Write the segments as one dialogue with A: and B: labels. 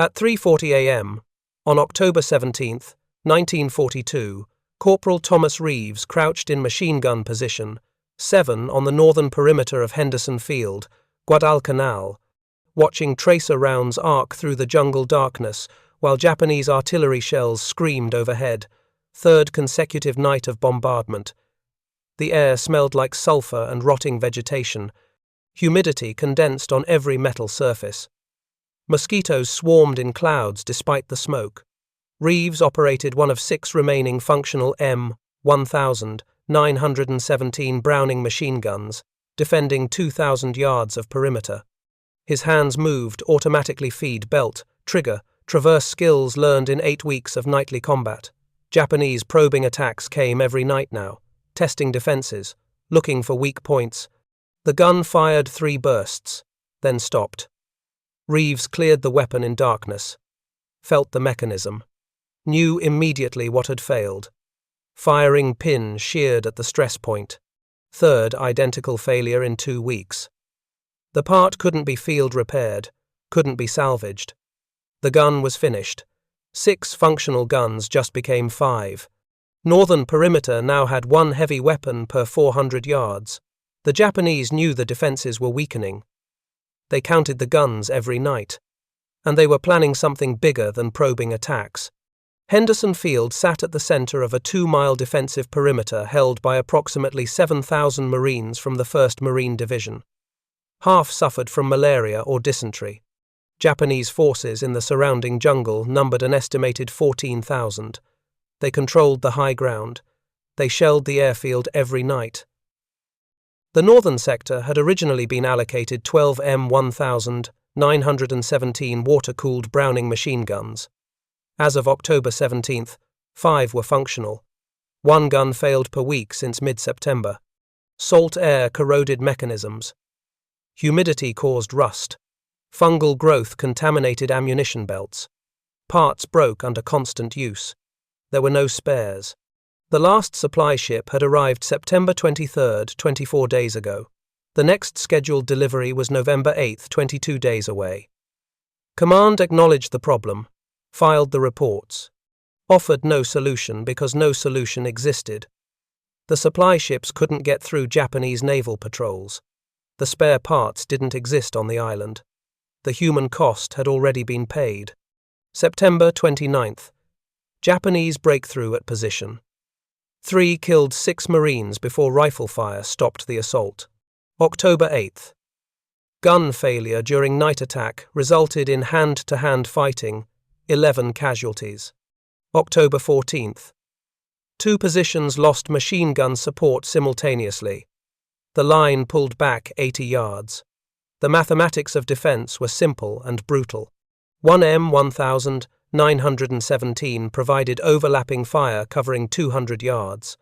A: At 3:40 a.m., on October 17, 1942, Corporal Thomas Reeves crouched in machine gun position 7 on the northern perimeter of Henderson Field, Guadalcanal, watching tracer rounds arc through the jungle darkness while Japanese artillery shells screamed overhead. Third consecutive night of bombardment. The air smelled like sulfur and rotting vegetation. Humidity condensed on every metal surface. Mosquitoes swarmed in clouds despite the smoke. Reeves operated one of 6 remaining functional M1917 Browning machine guns, defending 2,000 yards of perimeter. His hands moved, automatically feed, belt, trigger, traverse skills learned in 8 weeks of nightly combat. Japanese probing attacks came every night now, testing defenses, looking for weak points. The gun fired 3 bursts, then stopped. Reeves cleared the weapon in darkness, felt the mechanism, knew immediately what had failed. Firing pin sheared at the stress point. Third identical failure in 2 weeks. The part couldn't be field repaired, couldn't be salvaged. The gun was finished. 6 functional guns just became 5. Northern perimeter now had 1 heavy weapon per 400 yards. The Japanese knew the defenses were weakening. They counted the guns every night. And they were planning something bigger than probing attacks. Henderson Field sat at the center of a 2-mile defensive perimeter held by approximately 7,000 Marines from the 1st Marine Division. Half suffered from malaria or dysentery. Japanese forces in the surrounding jungle numbered an estimated 14,000. They controlled the high ground. They shelled the airfield every night. The northern sector had originally been allocated 12 M1917 water-cooled Browning machine guns. As of October 17th, 5 were functional. 1 gun failed per week since mid-September. Salt air corroded mechanisms. Humidity caused rust. Fungal growth contaminated ammunition belts. Parts broke under constant use. There were no spares. The last supply ship had arrived September 23rd, 24 days ago. The next scheduled delivery was November 8th, 22 days away. Command acknowledged the problem, filed the reports, offered no solution because no solution existed. The supply ships couldn't get through Japanese naval patrols. The spare parts didn't exist on the island. The human cost had already been paid. September 29th. Japanese breakthrough at position. 3 killed 6 Marines before rifle fire stopped the assault. October 8th. Gun failure during night attack resulted in hand-to-hand fighting, 11 casualties. October 14th. 2 positions lost machine gun support simultaneously. The line pulled back 80 yards. The mathematics of defense were simple and brutal. 1 M1917 provided overlapping fire covering 200 yards.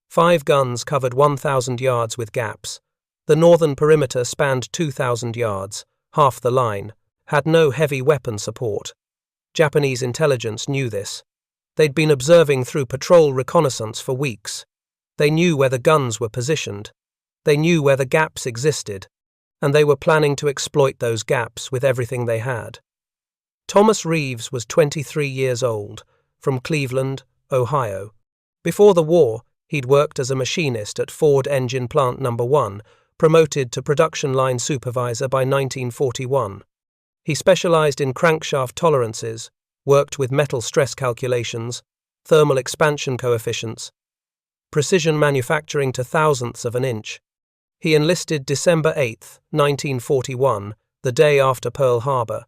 A: 5 guns covered 1,000 yards with gaps. The northern perimeter spanned 2,000 yards, half the line, had no heavy weapon support. Japanese intelligence knew this. They'd been observing through patrol reconnaissance for weeks. They knew where the guns were positioned. They knew where the gaps existed, and they were planning to exploit those gaps with everything they had. Thomas Reeves was 23 years old, from Cleveland, Ohio. Before the war, he'd worked as a machinist at Ford Engine Plant No. 1, promoted to production line supervisor by 1941. He specialized in crankshaft tolerances, worked with metal stress calculations, thermal expansion coefficients, precision manufacturing to thousandths of an inch. He enlisted December 8, 1941, the day after Pearl Harbor.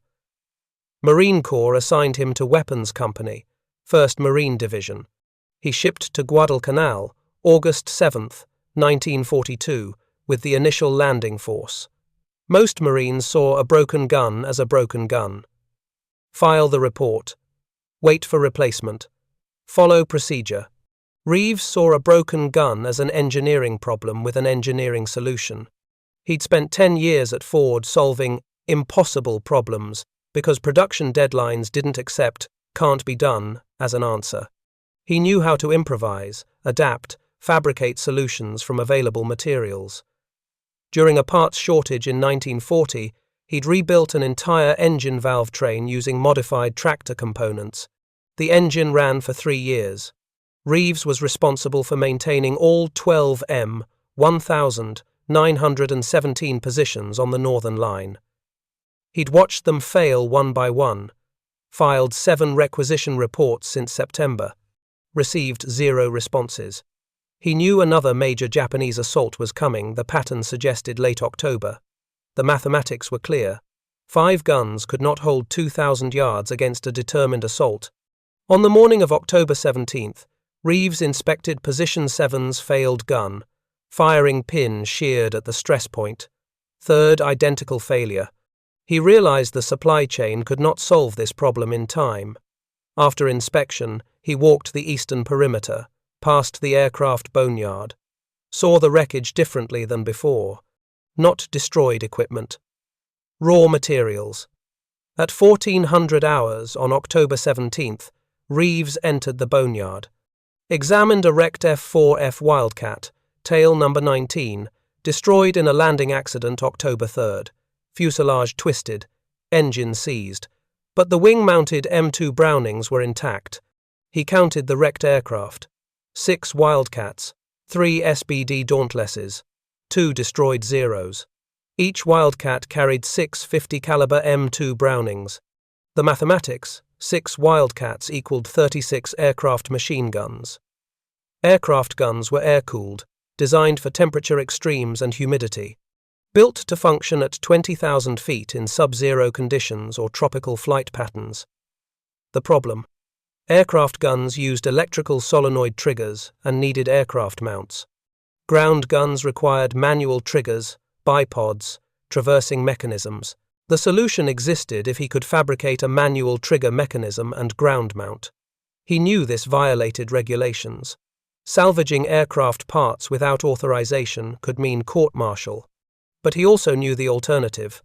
A: Marine Corps assigned him to Weapons Company, 1st Marine Division. He shipped to Guadalcanal, August 7, 1942, with the initial landing force. Most Marines saw a broken gun as a broken gun. File the report. Wait for replacement. Follow procedure. Reeves saw a broken gun as an engineering problem with an engineering solution. He'd spent 10 years at Ford solving impossible problems because production deadlines didn't accept "can't be done" as an answer. He knew how to improvise, adapt, fabricate solutions from available materials. During a parts shortage in 1940, He'd rebuilt an entire engine valve train using modified tractor components. The engine ran for 3 years. Reeves was responsible for maintaining all 12 M1917 positions on the northern line. He'd watched them fail one by one, filed 7 requisition reports since September, received 0 responses. He knew another major Japanese assault was coming. The pattern suggested late October. The mathematics were clear. 5 guns could not hold 2,000 yards against a determined assault. On the morning of October 17th, Reeves inspected Position 7's failed gun. Firing pin sheared at the stress point. 3rd identical failure. He realized the supply chain could not solve this problem in time. After inspection, he walked the eastern perimeter, past the aircraft boneyard. Saw the wreckage differently than before. Not destroyed equipment. Raw materials. At 1400 hours on October 17th, Reeves entered the boneyard. Examined a wrecked F-4F Wildcat, tail number 19, destroyed in a landing accident October 3rd. Fuselage twisted, engine seized, but the wing-mounted M2 Brownings were intact. He counted the wrecked aircraft. 6 Wildcats, 3 SBD Dauntlesses, 2 destroyed Zeros. Each Wildcat carried 6 50 caliber M2 Brownings. The mathematics: 6 Wildcats equaled 36 aircraft machine guns. Aircraft guns were air-cooled, designed for temperature extremes and humidity. Built to function at 20,000 feet in sub-zero conditions or tropical flight patterns. The problem: aircraft guns used electrical solenoid triggers and needed aircraft mounts. Ground guns required manual triggers, bipods, traversing mechanisms. The solution existed if he could fabricate a manual trigger mechanism and ground mount. He knew this violated regulations. Salvaging aircraft parts without authorization could mean court-martial. But he also knew the alternative: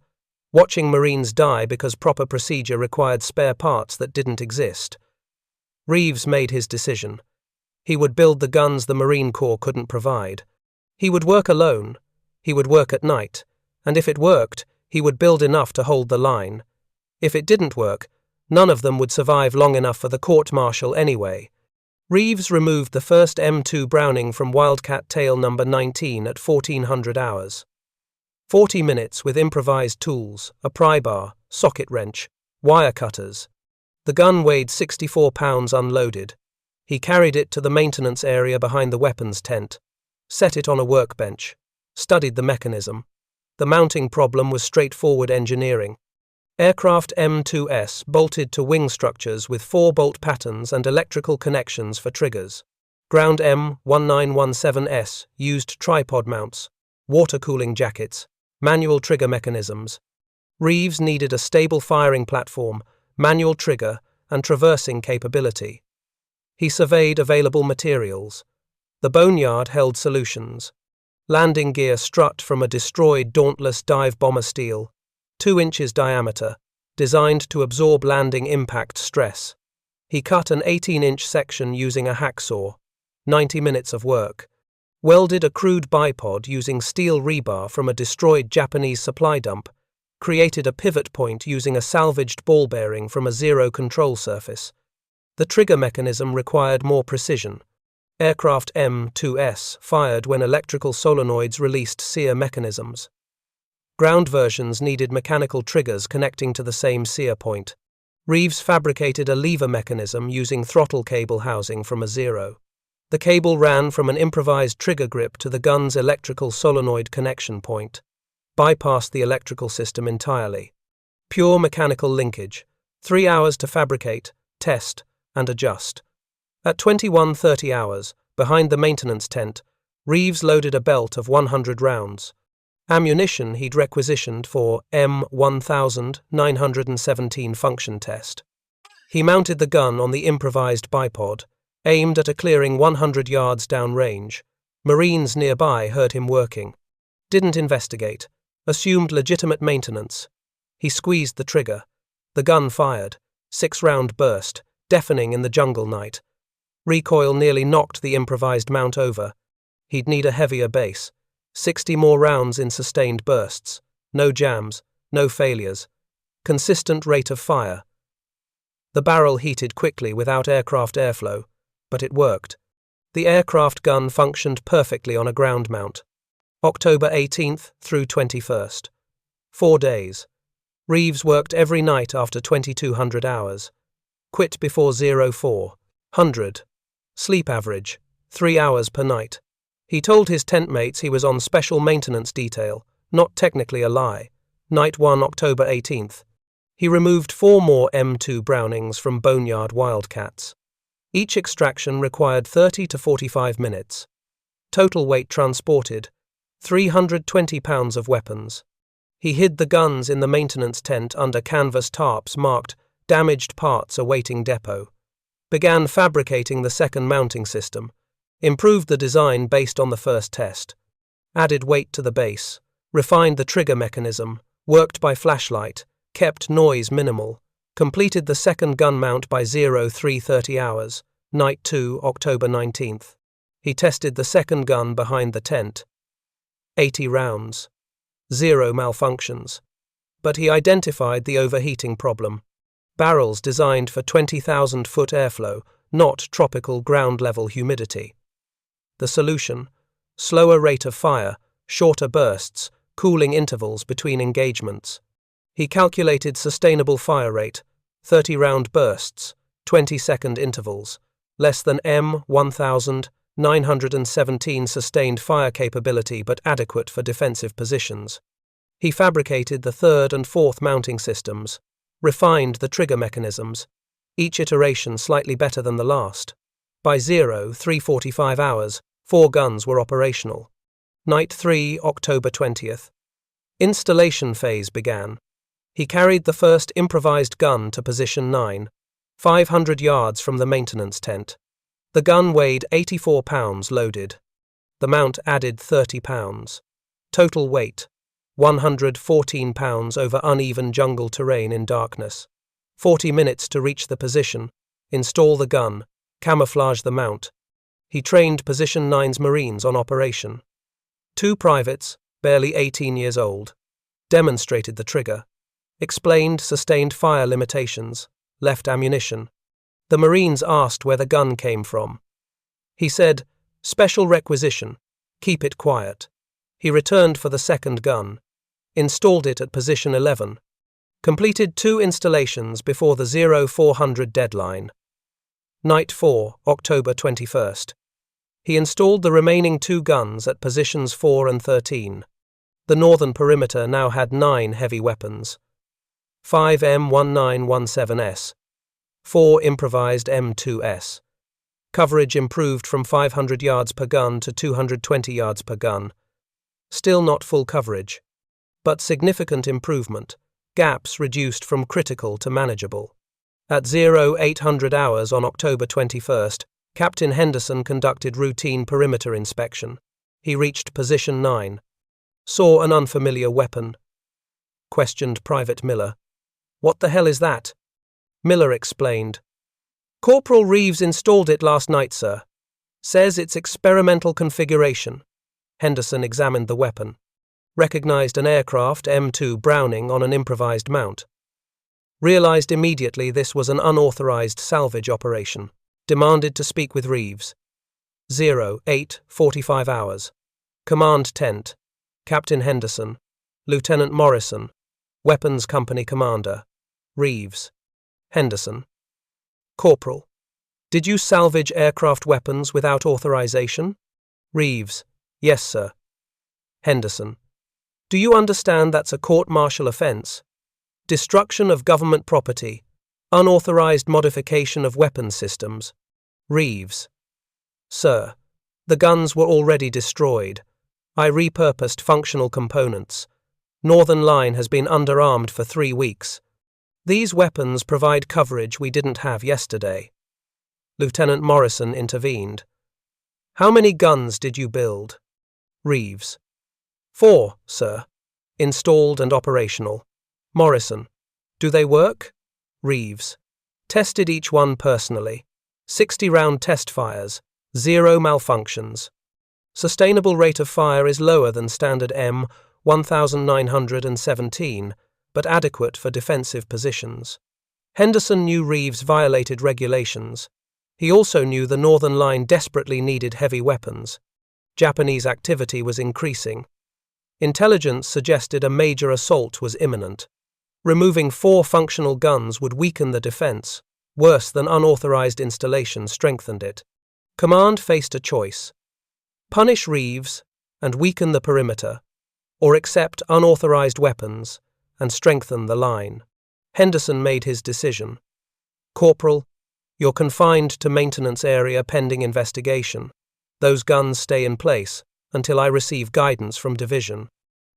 A: watching Marines die because proper procedure required spare parts that didn't exist. Reeves made his decision. He would build the guns the Marine Corps couldn't provide. He would work alone. He would work at night. And if it worked, he would build enough to hold the line. If it didn't work, none of them would survive long enough for the court-martial anyway. Reeves removed the first M2 Browning from Wildcat tail number 19 at 1400 hours. 40 minutes with improvised tools, a pry bar, socket wrench, wire cutters. The gun weighed 64 pounds unloaded. He carried it to the maintenance area behind the weapons tent, set it on a workbench, studied the mechanism. The mounting problem was straightforward engineering. Aircraft M2S bolted to wing structures with 4-bolt patterns and electrical connections for triggers. Ground M1917S used tripod mounts, water cooling jackets, manual trigger mechanisms. Reeves needed a stable firing platform, manual trigger, and traversing capability. He surveyed available materials. The boneyard held solutions. Landing gear strut from a destroyed Dauntless dive bomber steel, 2 inches diameter, designed to absorb landing impact stress. He cut an 18-inch section using a hacksaw. 90 minutes of work. Welded a crude bipod using steel rebar from a destroyed Japanese supply dump. Created a pivot point using a salvaged ball bearing from a zero control surface. The trigger mechanism required more precision. Aircraft M2S fired when electrical solenoids released sear mechanisms. Ground versions needed mechanical triggers connecting to the same sear point. Reeves fabricated a lever mechanism using throttle cable housing from a Zero. The cable ran from an improvised trigger grip to the gun's electrical solenoid connection point. Bypassed the electrical system entirely. Pure mechanical linkage. 3 hours to fabricate, test, and adjust. At 21:30 hours, behind the maintenance tent, Reeves loaded a belt of 100 rounds. Ammunition he'd requisitioned for M1917 function test. He mounted the gun on the improvised bipod, aimed at a clearing 100 yards downrange. Marines nearby heard him working. Didn't investigate. Assumed legitimate maintenance. He squeezed the trigger. The gun fired. 6-round burst, deafening in the jungle night. Recoil nearly knocked the improvised mount over. He'd need a heavier base. 60 more rounds in sustained bursts. No jams, No failures. Consistent rate of fire. The barrel heated quickly without aircraft airflow, but it worked. The aircraft gun functioned perfectly on a ground mount. October 18th through 21st. 4 days. Reeves worked every night after 2200 hours. Quit before 0400. Sleep average, 3 hours per night. He told his tent mates he was on special maintenance detail, not technically a lie. Night 1, October 18th. He removed 4 more M2 Brownings from boneyard wildcats. Each extraction required 30 to 45 minutes. Total weight transported, 320 pounds of weapons. He hid the guns in the maintenance tent under canvas tarps marked "Damaged Parts Awaiting Depot." Began fabricating the second mounting system. Improved the design based on the first test. Added weight to the base. Refined the trigger mechanism. Worked by flashlight. Kept noise minimal. Completed the second gun mount by 0330 hours. Night 2, October 19th. He tested the second gun behind the tent. 80 rounds. 0 malfunctions. But he identified the overheating problem. Barrels designed for 20,000-foot airflow, not tropical ground-level humidity. The solution: slower rate of fire, shorter bursts, cooling intervals between engagements. He calculated sustainable fire rate, 30-round bursts, 20-second intervals, less than M1917 sustained fire capability but adequate for defensive positions. He fabricated the third and fourth mounting systems, refined the trigger mechanisms, each iteration slightly better than the last. By 0345 hours, 4 guns were operational. Night 3, October 20th. Installation phase began. He carried the first improvised gun to position 9, 500 yards from the maintenance tent. The gun weighed 84 pounds loaded. The mount added 30 pounds. Total weight: 114 pounds over uneven jungle terrain in darkness. 40 minutes to reach the position, install the gun, camouflage the mount. He trained Position 9's Marines on operation. 2 privates, barely 18 years old. Demonstrated the trigger. Explained sustained fire limitations. Left ammunition. The Marines asked where the gun came from. He said, "Special requisition. Keep it quiet." He returned for the second gun. Installed it at position 11. Completed 2 installations before the 0400 deadline. Night 4, October 21st. He installed the remaining 2 guns at positions 4 and 13. The northern perimeter now had 9 heavy weapons. 5 M1917s. 4 improvised M2s. Coverage improved from 500 yards per gun to 220 yards per gun. Still not full coverage, but significant improvement. Gaps reduced from critical to manageable. At 0800 hours on October 21st, Captain Henderson conducted routine perimeter inspection. He reached position 9. Saw an unfamiliar weapon. Questioned Private Miller. "What the hell is that?" Miller explained. "Corporal Reeves installed it last night, sir. Says it's experimental configuration." Henderson examined the weapon. Recognized an aircraft M2 Browning on an improvised mount. Realized immediately this was an unauthorized salvage operation. Demanded to speak with Reeves. 0845 hours. Command tent. Captain Henderson. Lieutenant Morrison. Weapons Company Commander. Reeves. Henderson. Corporal. Did you salvage aircraft weapons without authorization? Reeves. Yes, sir. Henderson. Do you understand that's a court-martial offense? Destruction of government property. Unauthorized modification of weapons systems. Reeves. Sir, the guns were already destroyed. I repurposed functional components. Northern Line has been underarmed for 3 weeks. These weapons provide coverage we didn't have yesterday. Lieutenant Morrison intervened. How many guns did you build? Reeves. 4, sir. Installed and operational. Morrison. Do they work? Reeves. Tested each one personally. 60-round test fires. 0 malfunctions. Sustainable rate of fire is lower than standard M1917, but adequate for defensive positions. Henderson knew Reeves violated regulations. He also knew the Northern Line desperately needed heavy weapons. Japanese activity was increasing. Intelligence suggested a major assault was imminent. Removing 4 functional guns would weaken the defense. Worse than unauthorized installation strengthened it. Command faced a choice: punish Reeves and weaken the perimeter, or accept unauthorized weapons and strengthen the line. Henderson made his decision. Corporal, you're confined to maintenance area pending investigation. Those guns stay in place until I receive guidance from division.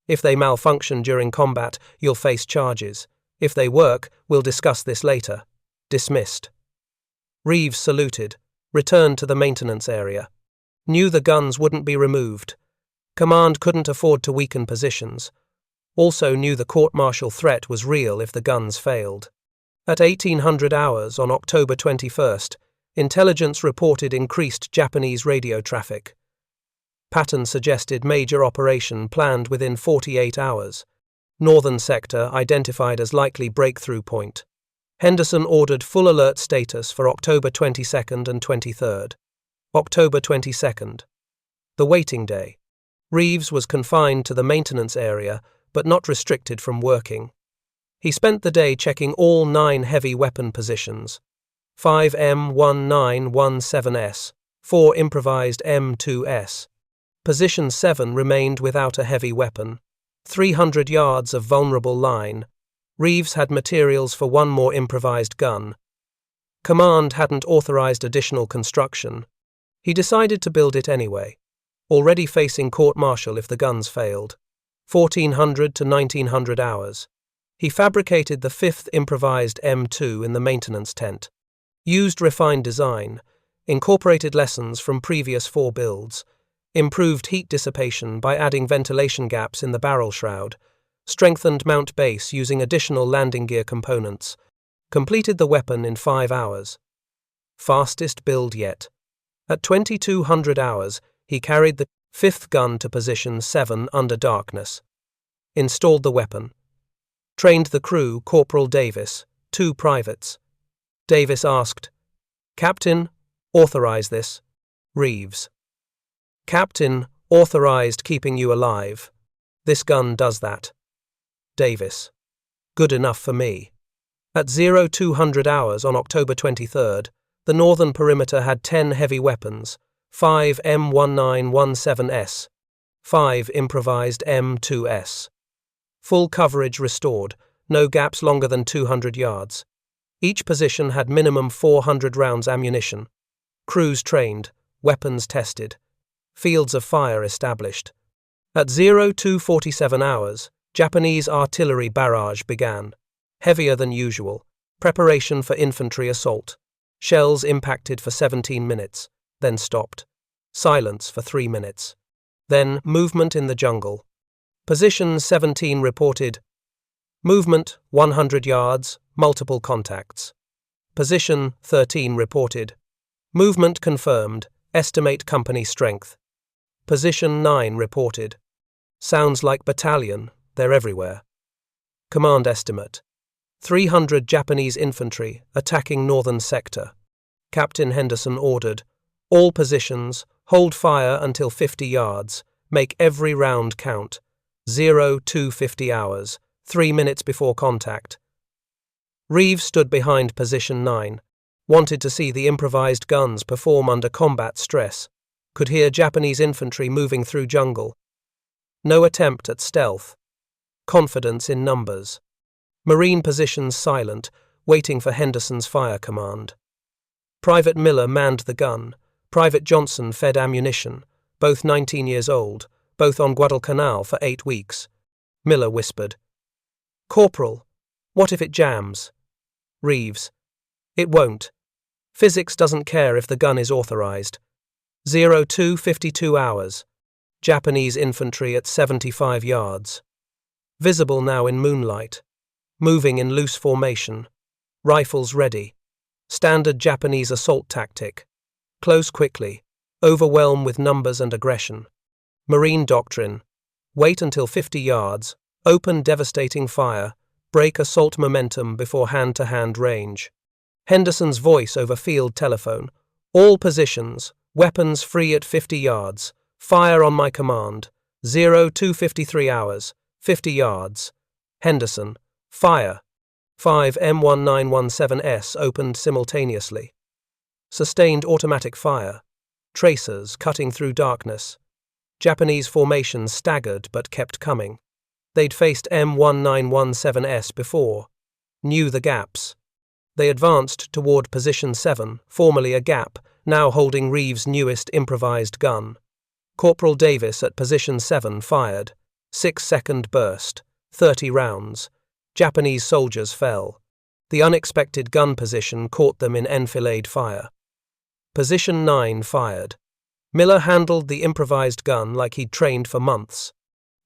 A: If they malfunction during combat, you'll face charges. If they work, we'll discuss this later. Dismissed. Reeves saluted, returned to the maintenance area. Knew the guns wouldn't be removed. Command couldn't afford to weaken positions. Also knew the court-martial threat was real if the guns failed. At 1800 hours on October 21st, intelligence reported increased Japanese radio traffic. Pattern suggested major operation planned within 48 hours. Northern sector identified as likely breakthrough point. Henderson ordered full alert status for October 22nd and 23rd. October 22nd. The waiting day. Reeves was confined to the maintenance area, but not restricted from working. He spent the day checking all 9 heavy weapon positions. 5 M1917s, 4 improvised M2s. Position 7 remained without a heavy weapon. 300 yards of vulnerable line. Reeves had materials for 1 more improvised gun. Command hadn't authorized additional construction. He decided to build it anyway, already facing court-martial if the guns failed. 1400 to 1900 hours. He fabricated the 5th improvised M2 in the maintenance tent. Used refined design, incorporated lessons from previous 4 builds, improved heat dissipation by adding ventilation gaps in the barrel shroud, strengthened mount base using additional landing gear components, completed the weapon in 5 hours. Fastest build yet. At 2200 hours, he carried the 5th gun to position 7 under darkness. Installed the weapon. Trained the crew, Corporal Davis, 2 privates. Davis asked, "Captain, authorize this." Reeves. "Captain, authorized keeping you alive. This gun does that." Davis. "Good enough for me." At 0200 hours on October 23rd, the northern perimeter had 10 heavy weapons, 5 M1917s, 5 improvised M2s. Full coverage restored, no gaps longer than 200 yards. Each position had minimum 400 rounds ammunition. Crews trained, weapons tested. Fields of fire established. At 0247 hours, Japanese artillery barrage began. Heavier than usual. Preparation for infantry assault. Shells impacted for 17 minutes, then stopped. Silence for 3 minutes. Then movement in the jungle. Position 17 reported movement 100 yards, multiple contacts. Position 13 reported movement confirmed, estimate company strength. Position 9 reported sounds like battalion, they're everywhere. Command estimate 300 Japanese infantry attacking northern sector. Captain Henderson ordered all positions, hold fire until 50 yards, make every round count. 0250 hours, 3 minutes before contact. Reeves stood behind position 9, wanted to see the improvised guns perform under combat stress, could hear Japanese infantry moving through jungle. No attempt at stealth. Confidence in numbers. Marine positions silent, waiting for Henderson's fire command. Private Miller manned the gun. Private Johnson fed ammunition, both 19 years old, both on Guadalcanal for 8 weeks. Miller whispered, "Corporal, what if it jams?" Reeves, "It won't. Physics doesn't care if the gun is authorized." 0252 hours. Japanese infantry at 75 yards. Visible now in moonlight. Moving in loose formation. Rifles ready. Standard Japanese assault tactic. Close quickly. Overwhelm with numbers and aggression. Marine doctrine. Wait until 50 yards. Open devastating fire. Break assault momentum before hand-to-hand range. Henderson's voice over field telephone. All positions, weapons free at 50 yards. Fire on my command. 0253 hours, 50 yards. Henderson. Fire. 5 M1917S opened simultaneously. Sustained automatic fire. Tracers cutting through darkness. Japanese formations staggered but kept coming. They'd faced M1917S before. Knew the gaps. They advanced toward Position 7, formerly a gap, now holding Reeves' newest improvised gun. Corporal Davis at Position 7 fired. 6-second burst. 30 rounds. Japanese soldiers fell. The unexpected gun position caught them in enfilade fire. Position 9 fired. Miller handled the improvised gun like he'd trained for months.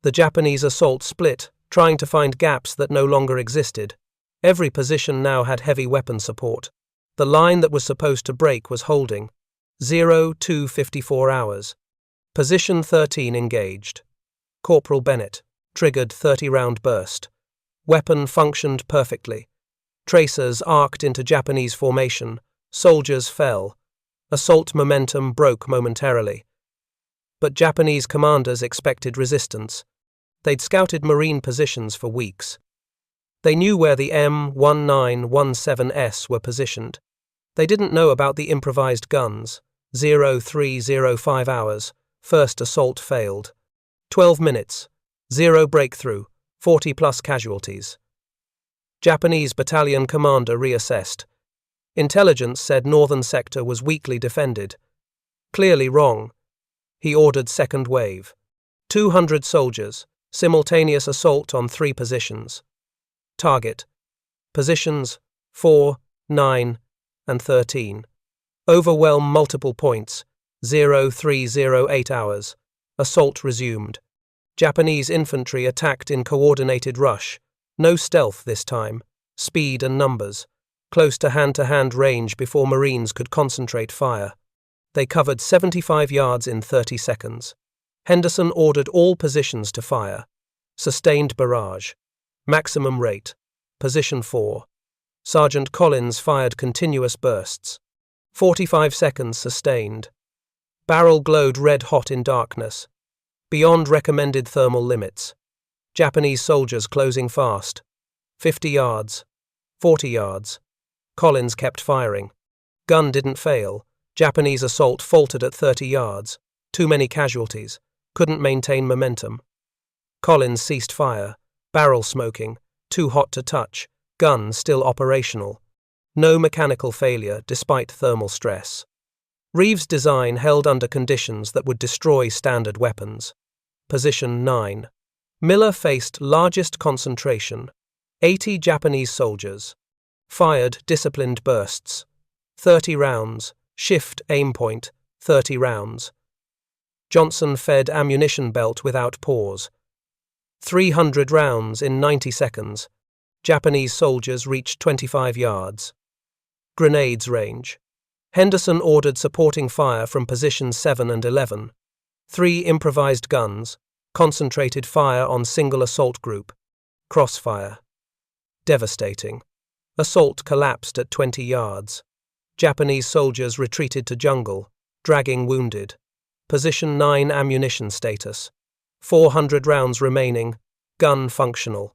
A: The Japanese assault split, trying to find gaps that no longer existed. Every position now had heavy weapon support. The line that was supposed to break was holding. 0254 hours. Position 13 engaged. Corporal Bennett. Triggered 30-round burst. Weapon functioned perfectly. Tracers arced into Japanese formation. Soldiers fell. Assault momentum broke momentarily. But Japanese commanders expected resistance. They'd scouted Marine positions for weeks. They knew where the M1917S were positioned. They didn't know about the improvised guns. 0305 hours. First assault failed. 12 minutes. 0 breakthrough. 40+ casualties. Japanese battalion commander reassessed. Intelligence said northern sector was weakly defended. Clearly wrong. He ordered second wave. 200 soldiers. Simultaneous assault on 3 positions. Target. Positions 4, 9, and 13. Overwhelm multiple points. 0308 hours. Assault resumed. Japanese infantry attacked in coordinated rush. No stealth this time. Speed and numbers. Close to hand-to-hand range before Marines could concentrate fire. They covered 75 yards in 30 seconds. Henderson ordered all positions to fire. Sustained barrage. Maximum rate. Position 4. Sergeant Collins fired continuous bursts. 45 seconds sustained. Barrel glowed red-hot in darkness. Beyond recommended thermal limits. Japanese soldiers closing fast. 50 yards. 40 yards. Collins kept firing. Gun didn't fail. Japanese assault faltered at 30 yards. Too many casualties. Couldn't maintain momentum. Collins ceased fire. Barrel smoking. Too hot to touch. Gun still operational. No mechanical failure despite thermal stress. Reeves' design held under conditions that would destroy standard weapons. Position 9. Miller faced largest concentration. 80 Japanese soldiers. Fired disciplined bursts. 30 rounds. Shift aim point. 30 rounds. Johnson fed ammunition belt without pause. 300 rounds in 90 seconds. Japanese soldiers reached 25 yards. Grenades range. Henderson ordered supporting fire from positions 7 and 11. 3 improvised guns. Concentrated fire on single assault group. Crossfire. Devastating. Assault collapsed at 20 yards. Japanese soldiers retreated to jungle, dragging wounded. Position 9 ammunition status. 400 rounds remaining. Gun functional.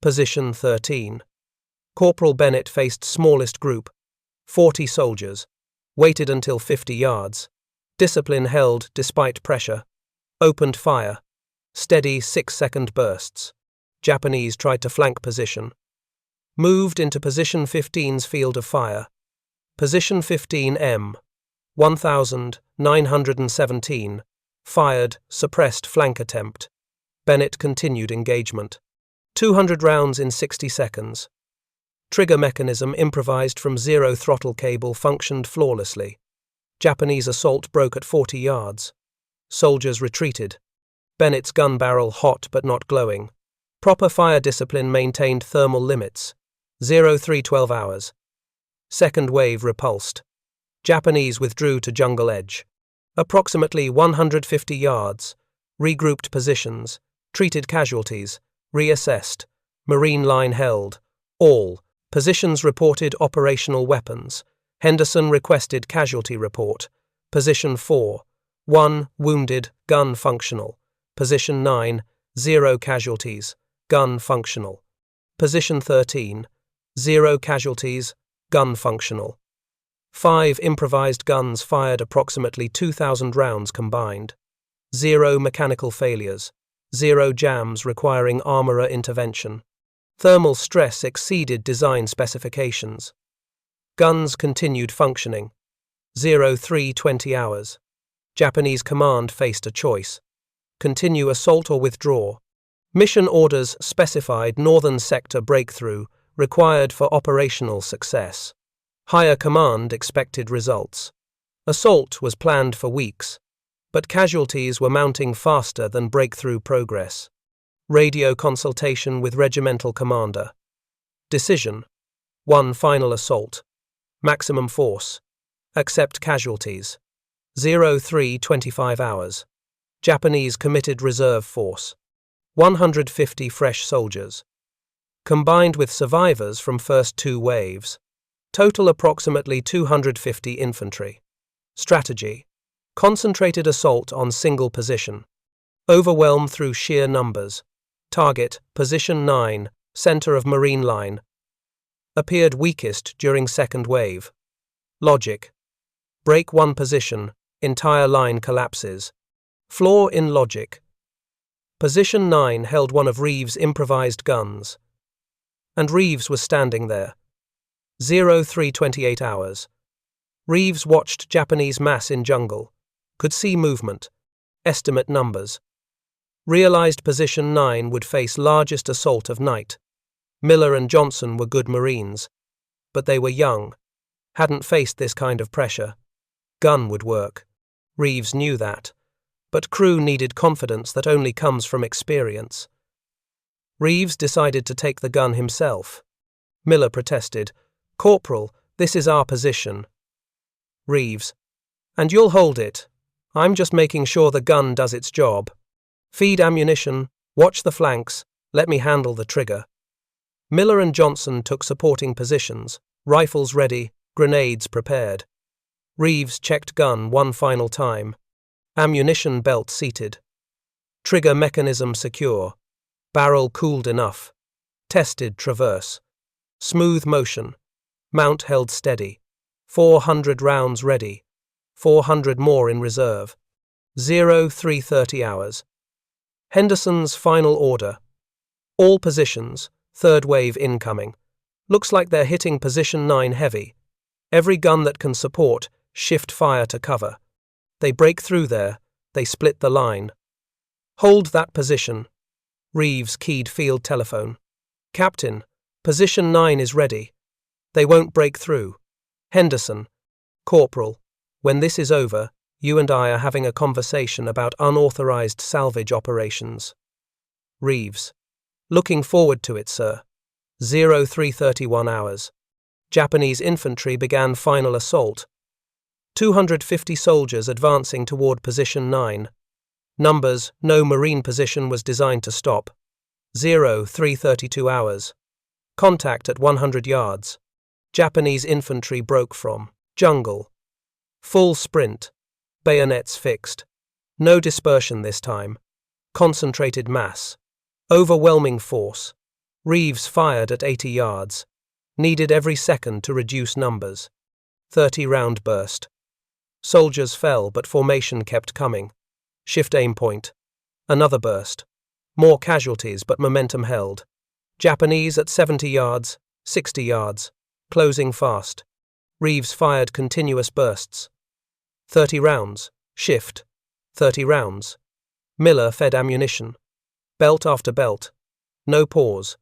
A: Position 13. Corporal Bennett faced smallest group. 40 soldiers. Waited until 50 yards. Discipline held despite pressure. Opened fire. Steady 6-second bursts. Japanese tried to flank position. Moved into Position 15's field of fire. Position 15 M1917. Fired, suppressed flank attempt. Bennett continued engagement. 200 rounds in 60 seconds. Trigger mechanism improvised from zero throttle cable functioned flawlessly. Japanese assault broke at 40 yards. Soldiers retreated. Bennett's gun barrel hot but not glowing. Proper fire discipline maintained thermal limits. 0312 hours. Second wave repulsed. Japanese withdrew to jungle edge. Approximately 150 yards. Regrouped positions. Treated casualties. Reassessed. Marine line held. All. Positions reported operational weapons. Henderson requested casualty report. Position 4. 1. Wounded, gun functional. Position 9. 0 casualties, gun functional. Position 13. 0 casualties, gun functional. 5 improvised guns fired approximately 2,000 rounds combined. 0 mechanical failures. 0 jams requiring armorer intervention. Thermal stress exceeded design specifications. Guns continued functioning. 03:20 hours. Japanese command faced a choice. Continue assault or withdraw. Mission orders specified northern sector breakthrough required for operational success. Higher command expected results. Assault was planned for weeks, but casualties were mounting faster than breakthrough progress. Radio consultation with regimental commander. Decision. 1 final assault. Maximum force. Accept casualties. 03:25 hours. Japanese committed reserve force. 150 fresh soldiers. Combined with survivors from first 2 waves. Total approximately 250 infantry. Strategy. Concentrated assault on single position. Overwhelm through sheer numbers. Target, position 9, center of marine line. Appeared weakest during second wave. Logic. Break 1 position, entire line collapses. Flaw in logic. Position 9 held one of Reeves' improvised guns. And Reeves was standing there. 03:28 hours. Reeves watched Japanese mass in jungle. Could see movement. Estimate numbers. Realized position 9 would face largest assault of night. Miller and Johnson were good Marines. But they were young. Hadn't faced this kind of pressure. Gun would work. Reeves knew that. But crew needed confidence that only comes from experience. Reeves decided to take the gun himself. Miller protested, "Corporal, this is our position." Reeves, "And you'll hold it. I'm just making sure the gun does its job. Feed ammunition, watch the flanks, let me handle the trigger." Miller and Johnson took supporting positions, rifles ready, grenades prepared. Reeves checked gun 1 final time. Ammunition belt seated. Trigger mechanism secure. Barrel cooled enough. Tested traverse. Smooth motion. Mount held steady. 400 rounds ready. 400 more in reserve. 03:30 hours. Henderson's final order. All positions, third wave incoming. Looks like they're hitting position 9 heavy. Every gun that can support, shift fire to cover. They break through there, they split the line. Hold that position. Reeves keyed field telephone. "Captain, position 9 is ready. They won't break through." Henderson, "Corporal, when this is over, you and I are having a conversation about unauthorized salvage operations." Reeves, "Looking forward to it, sir." 03:31 hours. Japanese infantry began final assault. 250 soldiers advancing toward position 9. Numbers, no marine position was designed to stop. 03:32 hours. Contact at 100 yards. Japanese infantry broke from jungle. Full sprint. Bayonets fixed. No dispersion this time. Concentrated mass. Overwhelming force. Reeves fired at 80 yards. Needed every second to reduce numbers. 30-round burst. Soldiers fell, but formation kept coming. Shift aim point. Another burst. More casualties, but momentum held. Japanese at 70 yards, 60 yards. Closing fast. Reeves fired continuous bursts. 30 rounds. Shift. 30 rounds. Miller fed ammunition. Belt after belt. No pause.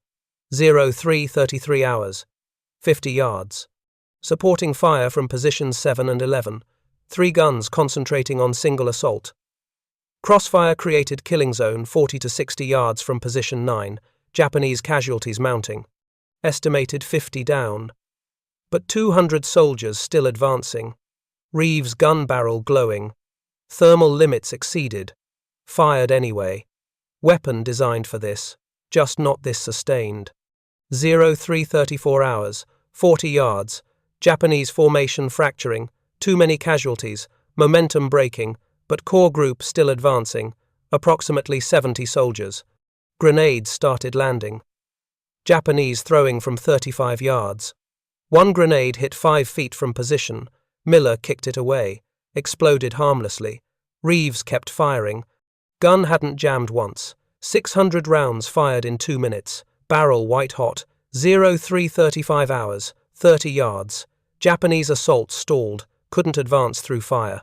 A: 03:33 hours. 50 yards. Supporting fire from positions 7 and 11. 3 guns concentrating on single assault. Crossfire created killing zone 40 to 60 yards from position 9. Japanese casualties mounting. Estimated 50 down. But 200 soldiers still advancing. Reeves' gun barrel glowing. Thermal limits exceeded. Fired anyway. Weapon designed for this. just not this sustained. 0334 hours, 40 yards, Japanese formation fracturing, too many casualties, momentum breaking, but core group still advancing, approximately 70 soldiers. Grenades started landing. Japanese throwing from 35 yards. One grenade hit 5 feet from position. Miller kicked it away, exploded harmlessly. Reeves kept firing. Gun hadn't jammed once. 600 rounds fired in 2 minutes. Barrel white hot. 0335 hours, 30 yards. Japanese assault stalled, couldn't advance through fire.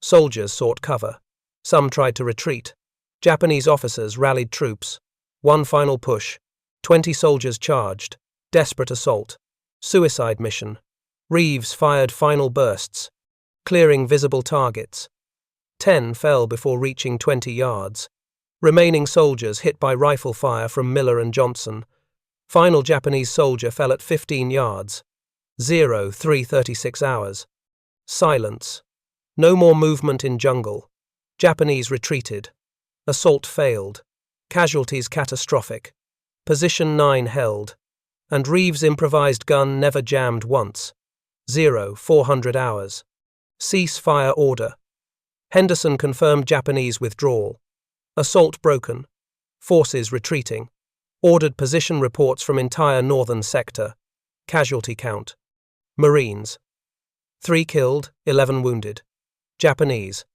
A: Soldiers sought cover. Some tried to retreat. Japanese officers rallied troops. One final push. 20 soldiers charged. Desperate assault. Suicide mission. Reeves fired final bursts, clearing visible targets. 10 fell before reaching 20 yards. Remaining soldiers hit by rifle fire from Miller and Johnson. Final Japanese soldier fell at 15 yards. 0336 hours. Silence. No more movement in jungle. Japanese retreated. Assault failed. Casualties catastrophic. Position 9 held. And Reeves' improvised gun never jammed once. 0400 hours. Ceasefire order. Henderson confirmed Japanese withdrawal. Assault broken. Forces retreating. Ordered position reports from entire northern sector. Casualty count. Marines. 3 killed, 11 wounded. Japanese.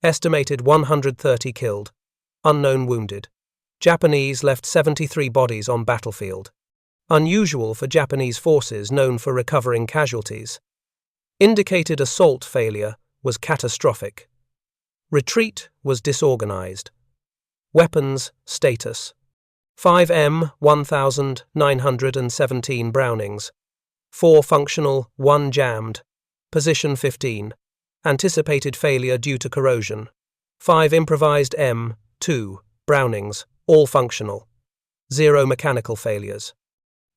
A: Estimated 130 killed. Unknown wounded. Japanese left 73 bodies on battlefield. Unusual for Japanese forces known for recovering casualties. Indicated assault failure was catastrophic. Retreat was disorganized. Weapons status. 5 M1917 Brownings. 4 functional, 1 jammed. Position 15. Anticipated failure due to corrosion. 5 improvised M2 Brownings, all functional. 0 mechanical failures.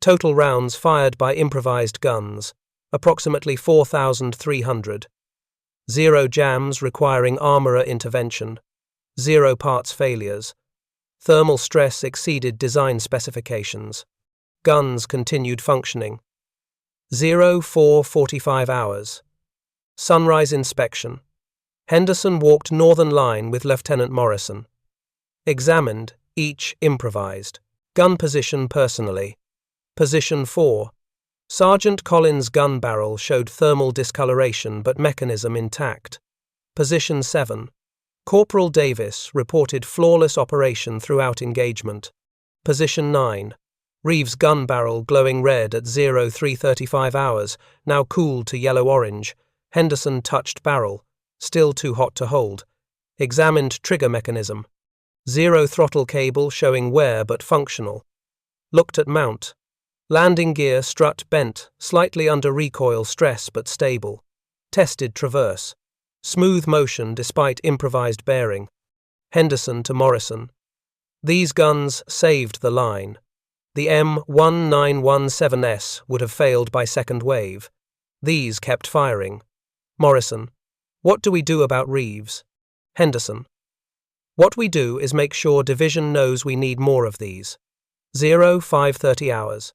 A: Total rounds fired by improvised guns, approximately 4,300. 0 jams requiring armorer intervention. 0 parts failures. Thermal stress exceeded design specifications. Guns continued functioning. 0445 hours. Sunrise inspection. Henderson walked northern line with Lieutenant Morrison. Examined, each improvised. Gun position personally. Position 4. Sergeant Collins' gun barrel showed thermal discoloration but mechanism intact. Position 7. Corporal Davis reported flawless operation throughout engagement. Position 9. Reeves' gun barrel glowing red at 0335 hours, now cooled to yellow-orange. Henderson touched barrel, still too hot to hold. Examined trigger mechanism. 0 throttle cable showing wear but functional. Looked at mount. Landing gear strut bent, slightly under recoil stress but stable. Tested traverse. Smooth motion despite improvised bearing. Henderson to Morrison. These guns saved the line. The M1917S would have failed by second wave. These kept firing. Morrison. What do we do about Reeves? Henderson. What we do is make sure division knows we need more of these. 0530 hours.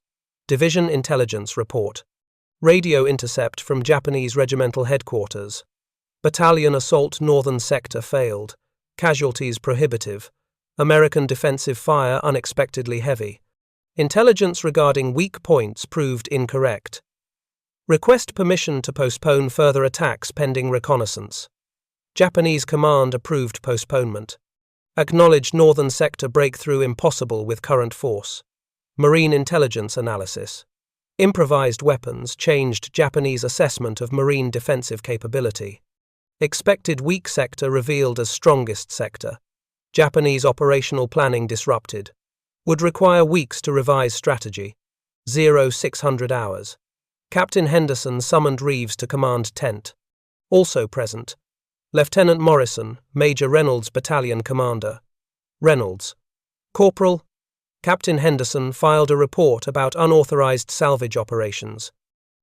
A: Division Intelligence Report. Radio intercept from Japanese regimental headquarters. Battalion assault northern sector failed. Casualties prohibitive. American defensive fire unexpectedly heavy. Intelligence regarding weak points proved incorrect. Request permission to postpone further attacks pending reconnaissance. Japanese command approved postponement. Acknowledged northern sector breakthrough impossible with current force. Marine intelligence analysis. Improvised weapons changed Japanese assessment of marine defensive capability. Expected weak sector revealed as strongest sector. Japanese operational planning disrupted. Would require weeks to revise strategy. 0600 hours. Captain Henderson summoned Reeves to command tent. Also present. Lieutenant Morrison, Major Reynolds Battalion Commander. Reynolds. Corporal. Captain Henderson filed a report about unauthorized salvage operations.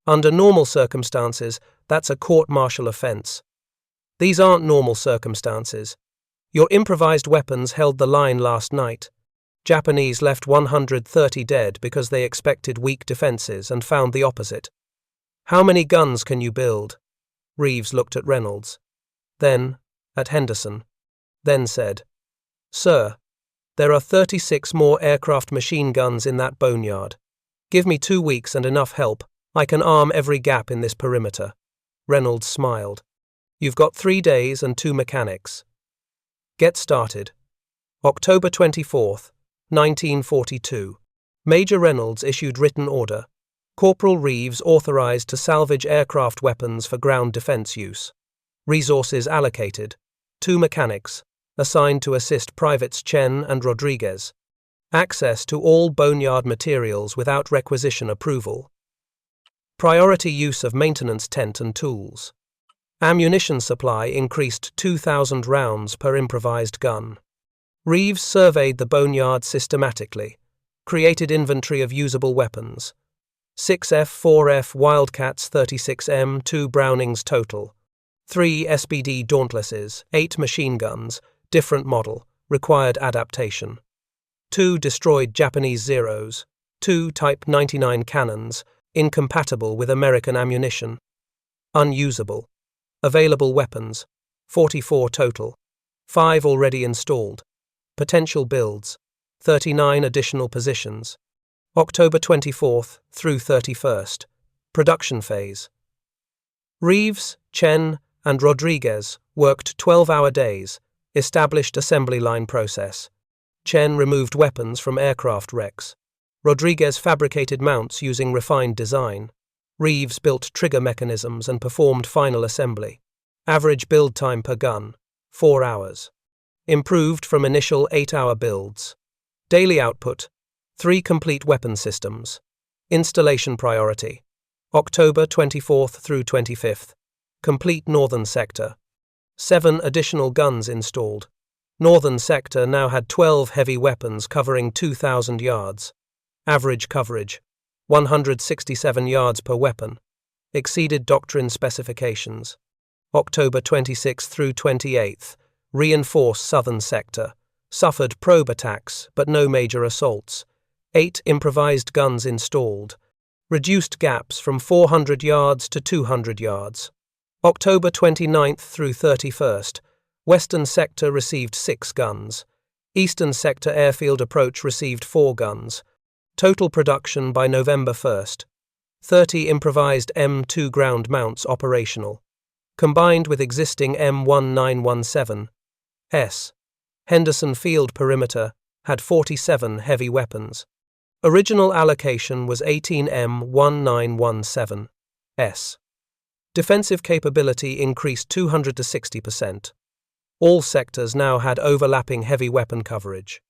A: Under normal circumstances, that's a court-martial offense. These aren't normal circumstances. Your improvised weapons held the line last night. Japanese left 130 dead because they expected weak defenses and found the opposite. How many guns can you build? Reeves looked at Reynolds. Then, at Henderson. Then said, Sir, there are 36 more aircraft machine guns in that boneyard. Give me 2 weeks and enough help. I can arm every gap in this perimeter. Reynolds smiled. You've got 3 days and 2 mechanics. Get started. October 24th, 1942. Major Reynolds issued written order. Corporal Reeves authorized to salvage aircraft weapons for ground defense use. Resources allocated. 2 mechanics, assigned to assist Privates Chen and Rodriguez. Access to all boneyard materials without requisition approval. Priority use of maintenance tent and tools. Ammunition supply increased 2,000 rounds per improvised gun. Reeves surveyed the boneyard systematically, created inventory of usable weapons. 6F, 4F Wildcats 36M, 2 Brownings total. 3 SBD Dauntlesses, 8 machine guns, different model, required adaptation. 2 destroyed Japanese Zeros, 2 Type 99 cannons, incompatible with American ammunition. Unusable. Available weapons, 44 total. 5 already installed. Potential builds, 39 additional positions. October 24th through 31st. Production phase. Reeves, Chen, and Rodriguez worked 12-hour days, established assembly line process. Chen removed weapons from aircraft wrecks. Rodriguez fabricated mounts using refined design. Reeves built trigger mechanisms and performed final assembly. Average build time per gun, 4 hours. Improved from initial 8-hour builds. Daily output, 3 complete weapon systems. Installation priority, October 24th through 25th. Complete northern sector. 7 additional guns installed. Northern sector now had 12 heavy weapons covering 2,000 yards. Average coverage, 167 yards per weapon. Exceeded doctrine specifications. October 26th through 28th. Reinforced southern sector. Suffered probe attacks, but no major assaults. 8 improvised guns installed. Reduced gaps from 400 yards to 200 yards. October 29th through 31st. Western sector received 6 guns. Eastern sector airfield approach received 4 guns. Total production by November 1st. 30 improvised M2 ground mounts operational. Combined with existing M1917. Henderson Field perimeter had 47 heavy weapons. Original allocation was 18 M1917. Defensive capability increased 200 to 60%. All sectors now had overlapping heavy weapon coverage.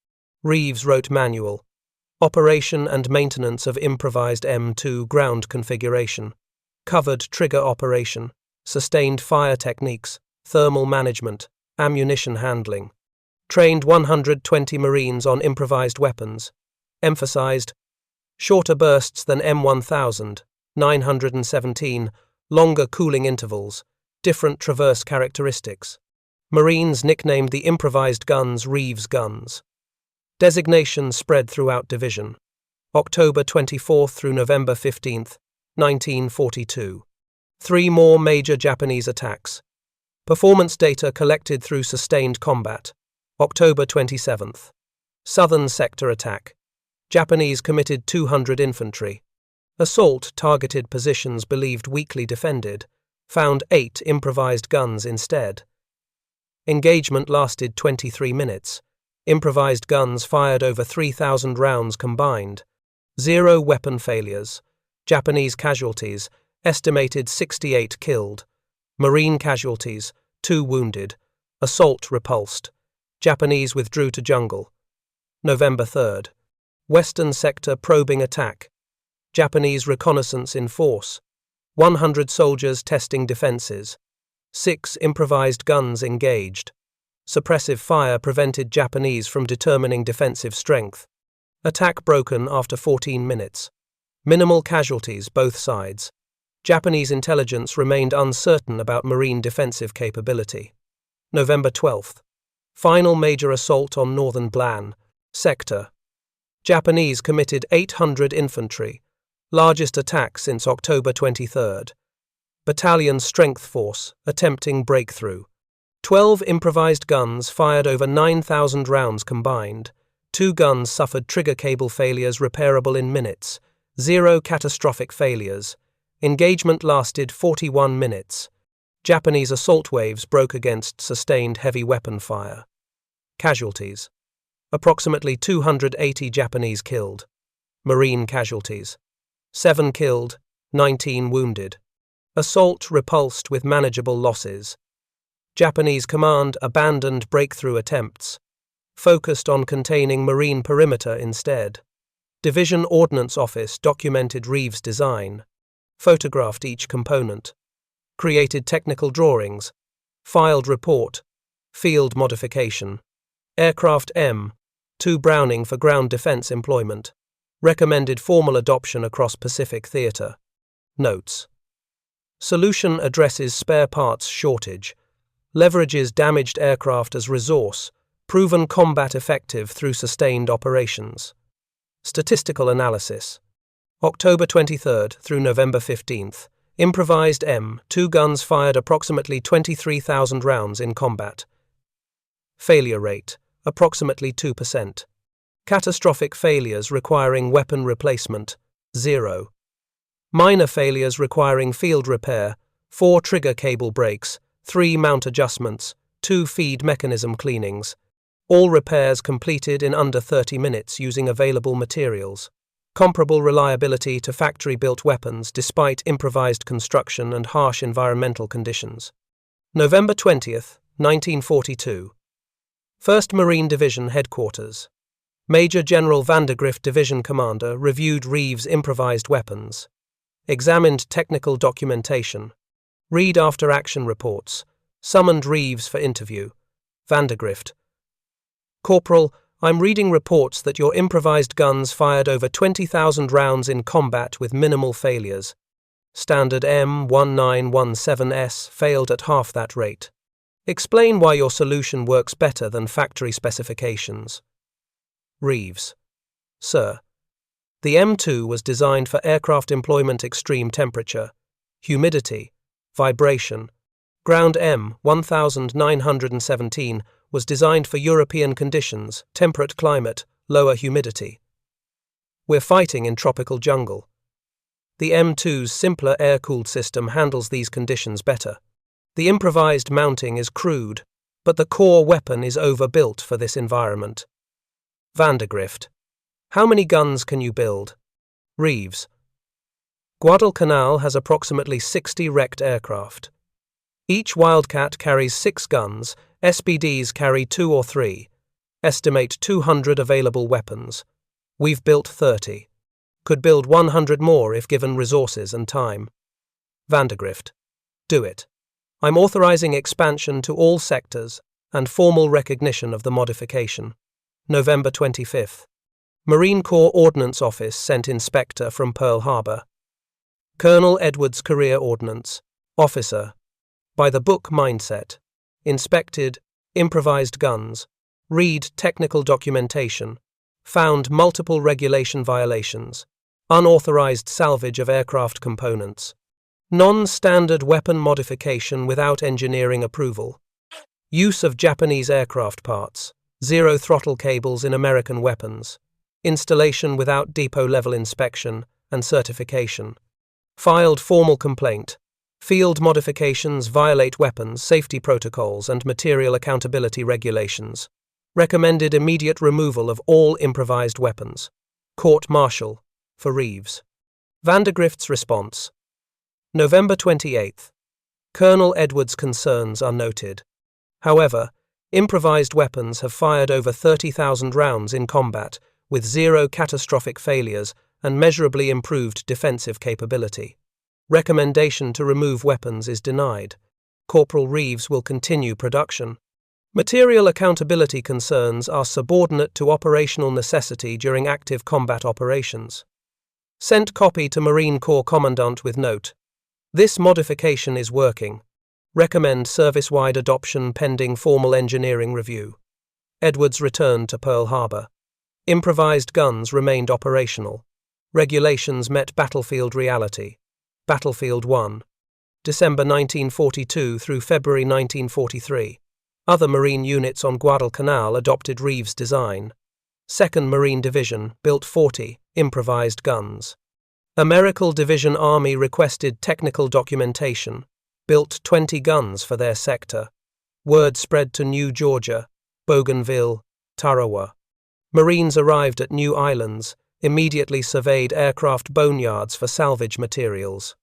A: Reeves wrote manual. Operation and maintenance of improvised M2 ground configuration. Covered trigger operation. Sustained fire techniques. Thermal management. Ammunition handling. Trained 120 Marines on improvised weapons. Emphasized shorter bursts than M1000, 917, longer cooling intervals, different traverse characteristics. Marines nicknamed the improvised guns Reeves guns. Designation spread throughout division. October 24th through November 15th, 1942. 3 more major Japanese attacks. Performance data collected through sustained combat. October 27th. Southern sector attack. Japanese committed 200 infantry. Assault targeted positions believed weakly defended. Found 8 improvised guns instead. Engagement lasted 23 minutes. Improvised guns fired over 3,000 rounds combined. 0 weapon failures. Japanese casualties, estimated 68 killed. Marine casualties, 2 wounded. Assault repulsed. Japanese withdrew to jungle. November 3rd. Western sector probing attack. Japanese reconnaissance in force. 100 soldiers testing defenses. 6 improvised guns engaged. Suppressive fire prevented Japanese from determining defensive strength. Attack broken after 14 minutes. Minimal casualties both sides. Japanese intelligence remained uncertain about Marine defensive capability. November 12th. Final major assault on northern Blan sector. Japanese committed 800 infantry, largest attack since October 23. Battalion strength force, attempting breakthrough. 12 improvised guns fired over 9,000 rounds combined. 2 guns suffered trigger cable failures repairable in minutes. 0 catastrophic failures. Engagement lasted 41 minutes. Japanese assault waves broke against sustained heavy weapon fire. Casualties. Approximately 280 Japanese killed. Marine casualties. 7 killed, 19 wounded. Assault repulsed with manageable losses. Japanese command abandoned breakthrough attempts, focused on containing marine perimeter instead. Division Ordnance Office documented Reeves' design, photographed each component, created technical drawings, filed report, field modification. Aircraft M2 Browning for ground defense employment, recommended formal adoption across Pacific Theater. Notes. Solution addresses spare parts shortage, leverages damaged aircraft as resource, proven combat effective through sustained operations. Statistical analysis. October 23 through November 15. Improvised M2 guns fired approximately 23,000 rounds in combat. Failure rate, approximately 2%. Catastrophic failures requiring weapon replacement, 0. Minor failures requiring field repair, 4 trigger cable breaks, 3 mount adjustments, 2 feed mechanism cleanings. All repairs completed in under 30 minutes using available materials. Comparable reliability to factory-built weapons despite improvised construction and harsh environmental conditions. November 20, 1942. 1st Marine Division Headquarters. Major General Vandergrift Division Commander reviewed Reeves' improvised weapons. Examined technical documentation. Read after-action reports. Summoned Reeves for interview. Vandergrift. Corporal, I'm reading reports that your improvised guns fired over 20,000 rounds in combat with minimal failures. Standard M1917S failed at half that rate. Explain why your solution works better than factory specifications. Reeves. Sir, the M2 was designed for aircraft employment extreme temperature, humidity, vibration. Ground M1917 was designed for European conditions, temperate climate, lower humidity. We're fighting in tropical jungle. The M2's simpler air-cooled system handles these conditions better. The improvised mounting is crude, but the core weapon is overbuilt for this environment. Vandergrift. How many guns can you build? Reeves. Guadalcanal has approximately 60 wrecked aircraft. Each Wildcat carries 6 guns, SBDs carry 2 or 3. Estimate 200 available weapons. We've built 30. Could build 100 more if given resources and time. Vandergrift. Do it. I'm authorizing expansion to all sectors and formal recognition of the modification. November 25. Marine Corps Ordnance Office sent inspector from Pearl Harbor. Colonel Edwards Career Ordnance. Officer. By the book mindset. Inspected. Improvised guns. Read technical documentation. Found multiple regulation violations. Unauthorized salvage of aircraft components. Non-standard weapon modification without engineering approval. Use of Japanese aircraft parts. 0 throttle cables in American weapons. Installation without depot-level inspection and certification. Filed formal complaint. Field modifications violate weapons safety protocols and material accountability regulations. Recommended immediate removal of all improvised weapons. Court-martial for Reeves. Vandergrift's response. November 28. Colonel Edwards' concerns are noted. However, improvised weapons have fired over 30,000 rounds in combat with 0 catastrophic failures and measurably improved defensive capability. Recommendation to remove weapons is denied. Corporal Reeves will continue production. Material accountability concerns are subordinate to operational necessity during active combat operations. Sent copy to Marine Corps Commandant with note. This modification is working. Recommend service-wide adoption pending formal engineering review. Edwards returned to Pearl Harbor. Improvised guns remained operational. Regulations met battlefield reality. Battlefield 1. December 1942 through February 1943. Other Marine units on Guadalcanal adopted Reeves' design. 2nd Marine Division built 40 improvised guns. American Division Army requested technical documentation, built 20 guns for their sector. Word spread to New Georgia, Bougainville, Tarawa. Marines arrived at New Islands, immediately surveyed aircraft boneyards for salvage materials.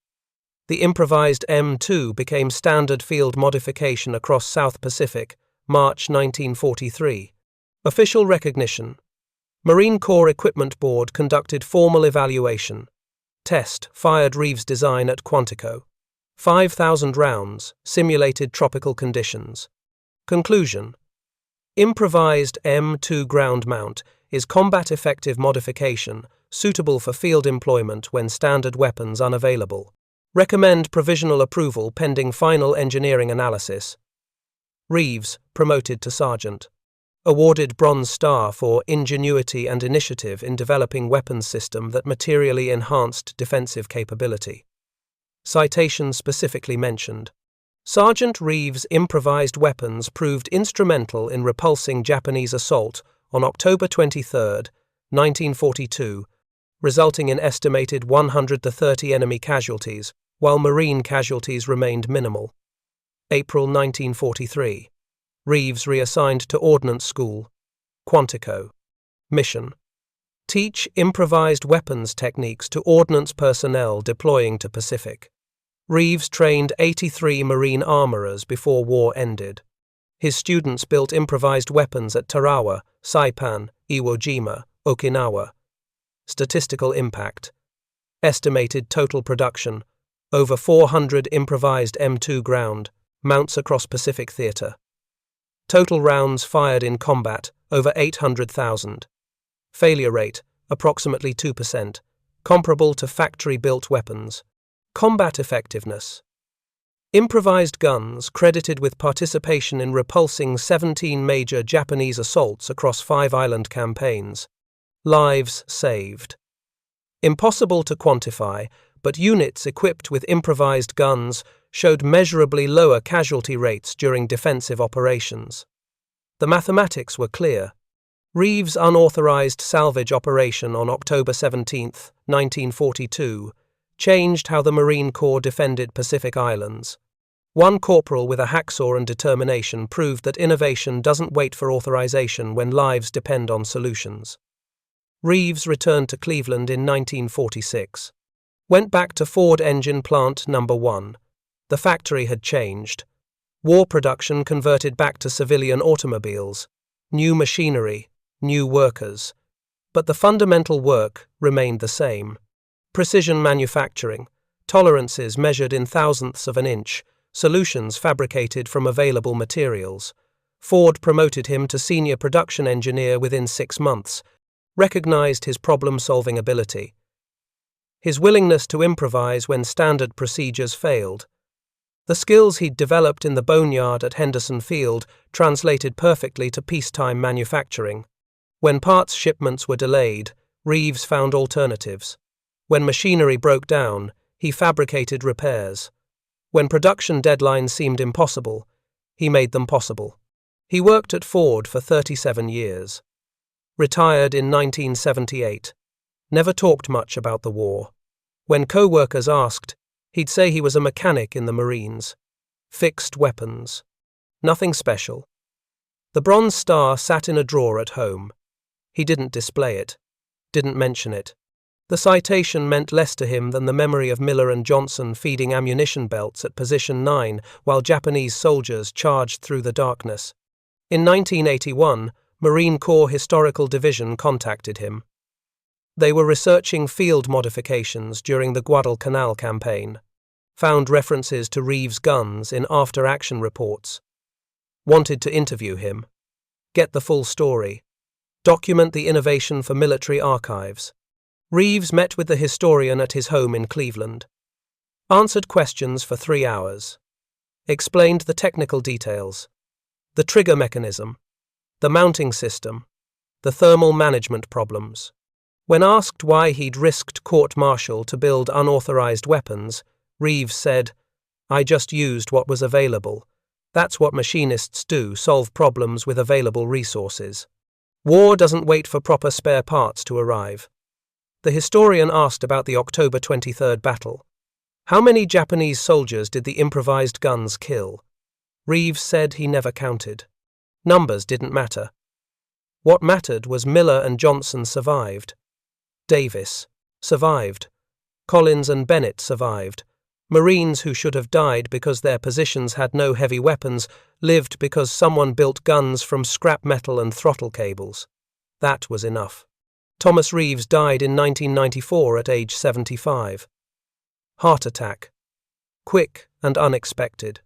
A: The improvised M2 became standard field modification across South Pacific, March 1943. Official recognition. Marine Corps Equipment Board conducted formal evaluation. Test fired Reeves' design at Quantico. 5,000 rounds, simulated tropical conditions. Conclusion. Improvised M2 ground mount is combat-effective modification suitable for field employment when standard weapons unavailable. Recommend provisional approval pending final engineering analysis. Reeves, promoted to sergeant. Awarded Bronze Star for ingenuity and initiative in developing weapons system that materially enhanced defensive capability. Citation specifically mentioned. Sergeant Reeves' improvised weapons proved instrumental in repulsing Japanese assault on October 23, 1942, resulting in estimated 100 to 30 enemy casualties, while Marine casualties remained minimal. April 1943. Reeves reassigned to Ordnance School, Quantico. Mission. Teach improvised weapons techniques to ordnance personnel deploying to Pacific. Reeves trained 83 Marine armorers before war ended. His students built improvised weapons at Tarawa, Saipan, Iwo Jima, Okinawa. Statistical impact. Estimated total production. Over 400 improvised M2 ground mounts across Pacific Theater. Total rounds fired in combat, over 800,000. Failure rate, approximately 2%, comparable to factory-built weapons. Combat effectiveness. Improvised guns credited with participation in repulsing 17 major Japanese assaults across 5 island campaigns. Lives saved. Impossible to quantify, but units equipped with improvised guns showed measurably lower casualty rates during defensive operations. The mathematics were clear. Reeves' unauthorized salvage operation on October 17, 1942, changed how the Marine Corps defended Pacific Islands. One corporal with a hacksaw and determination proved that innovation doesn't wait for authorization when lives depend on solutions. Reeves returned to Cleveland in 1946. Went back to Ford Engine Plant No. 1. The factory had changed. War production converted back to civilian automobiles. New machinery, new workers. But the fundamental work remained the same. Precision manufacturing, tolerances measured in thousandths of an inch, solutions fabricated from available materials. Ford promoted him to senior production engineer within 6 months, recognized his problem-solving ability. His willingness to improvise when standard procedures failed. The skills he'd developed in the boneyard at Henderson Field translated perfectly to peacetime manufacturing. When parts shipments were delayed, Reeves found alternatives. When machinery broke down, he fabricated repairs. When production deadlines seemed impossible, he made them possible. He worked at Ford for 37 years. Retired in 1978. Never talked much about the war. When co-workers asked, he'd say he was a mechanic in the Marines. Fixed weapons. Nothing special. The Bronze Star sat in a drawer at home. He didn't display it. Didn't mention it. The citation meant less to him than the memory of Miller and Johnson feeding ammunition belts at Position 9 while Japanese soldiers charged through the darkness. In 1981, Marine Corps Historical Division contacted him. They were researching field modifications during the Guadalcanal campaign. Found references to Reeves' guns in after-action reports. Wanted to interview him. Get the full story. Document the innovation for military archives. Reeves met with the historian at his home in Cleveland. Answered questions for 3 hours. Explained the technical details. The trigger mechanism. The mounting system. the thermal management problems. When asked why he'd risked court-martial to build unauthorized weapons, Reeves said, "I just used what was available. That's what machinists do, solve problems with available resources. War doesn't wait for proper spare parts to arrive." The historian asked about the October 23rd battle. How many Japanese soldiers did the improvised guns kill? Reeves said he never counted. Numbers didn't matter. What mattered was Miller and Johnson survived. Davis survived. Collins and Bennett survived. Marines who should have died because their positions had no heavy weapons lived because someone built guns from scrap metal and throttle cables. That was enough. Thomas Reeves died in 1994 at age 75. Heart attack. Quick and unexpected.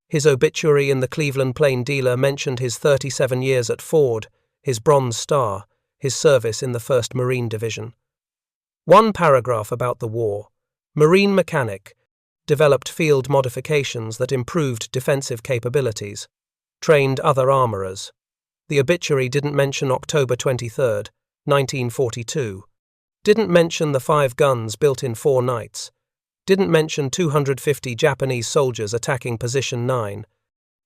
A: His obituary in the Cleveland Plain Dealer mentioned his 37 years at Ford, his Bronze Star, his service in the 1st Marine Division. One paragraph about the war. Marine mechanic. Developed field modifications that improved defensive capabilities. Trained other armorers. The obituary didn't mention October 23, 1942. Didn't mention the 5 guns built in 4 nights. Didn't mention 250 Japanese soldiers attacking Position 9.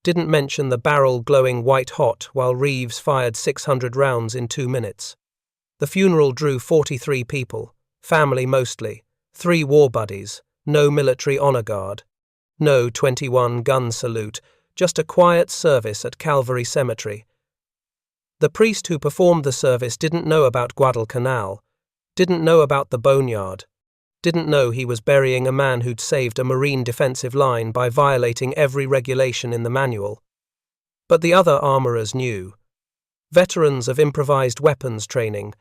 A: Didn't mention the barrel glowing white-hot while Reeves fired 600 rounds in 2 minutes. The funeral drew 43 people, family mostly, 3 war buddies, no military honor guard, no 21-gun salute, just a quiet service at Calvary Cemetery. The priest who performed the service didn't know about Guadalcanal, didn't know about the boneyard, didn't know he was burying a man who'd saved a Marine defensive line by violating every regulation in the manual. But the other armorers knew. Veterans of improvised weapons training,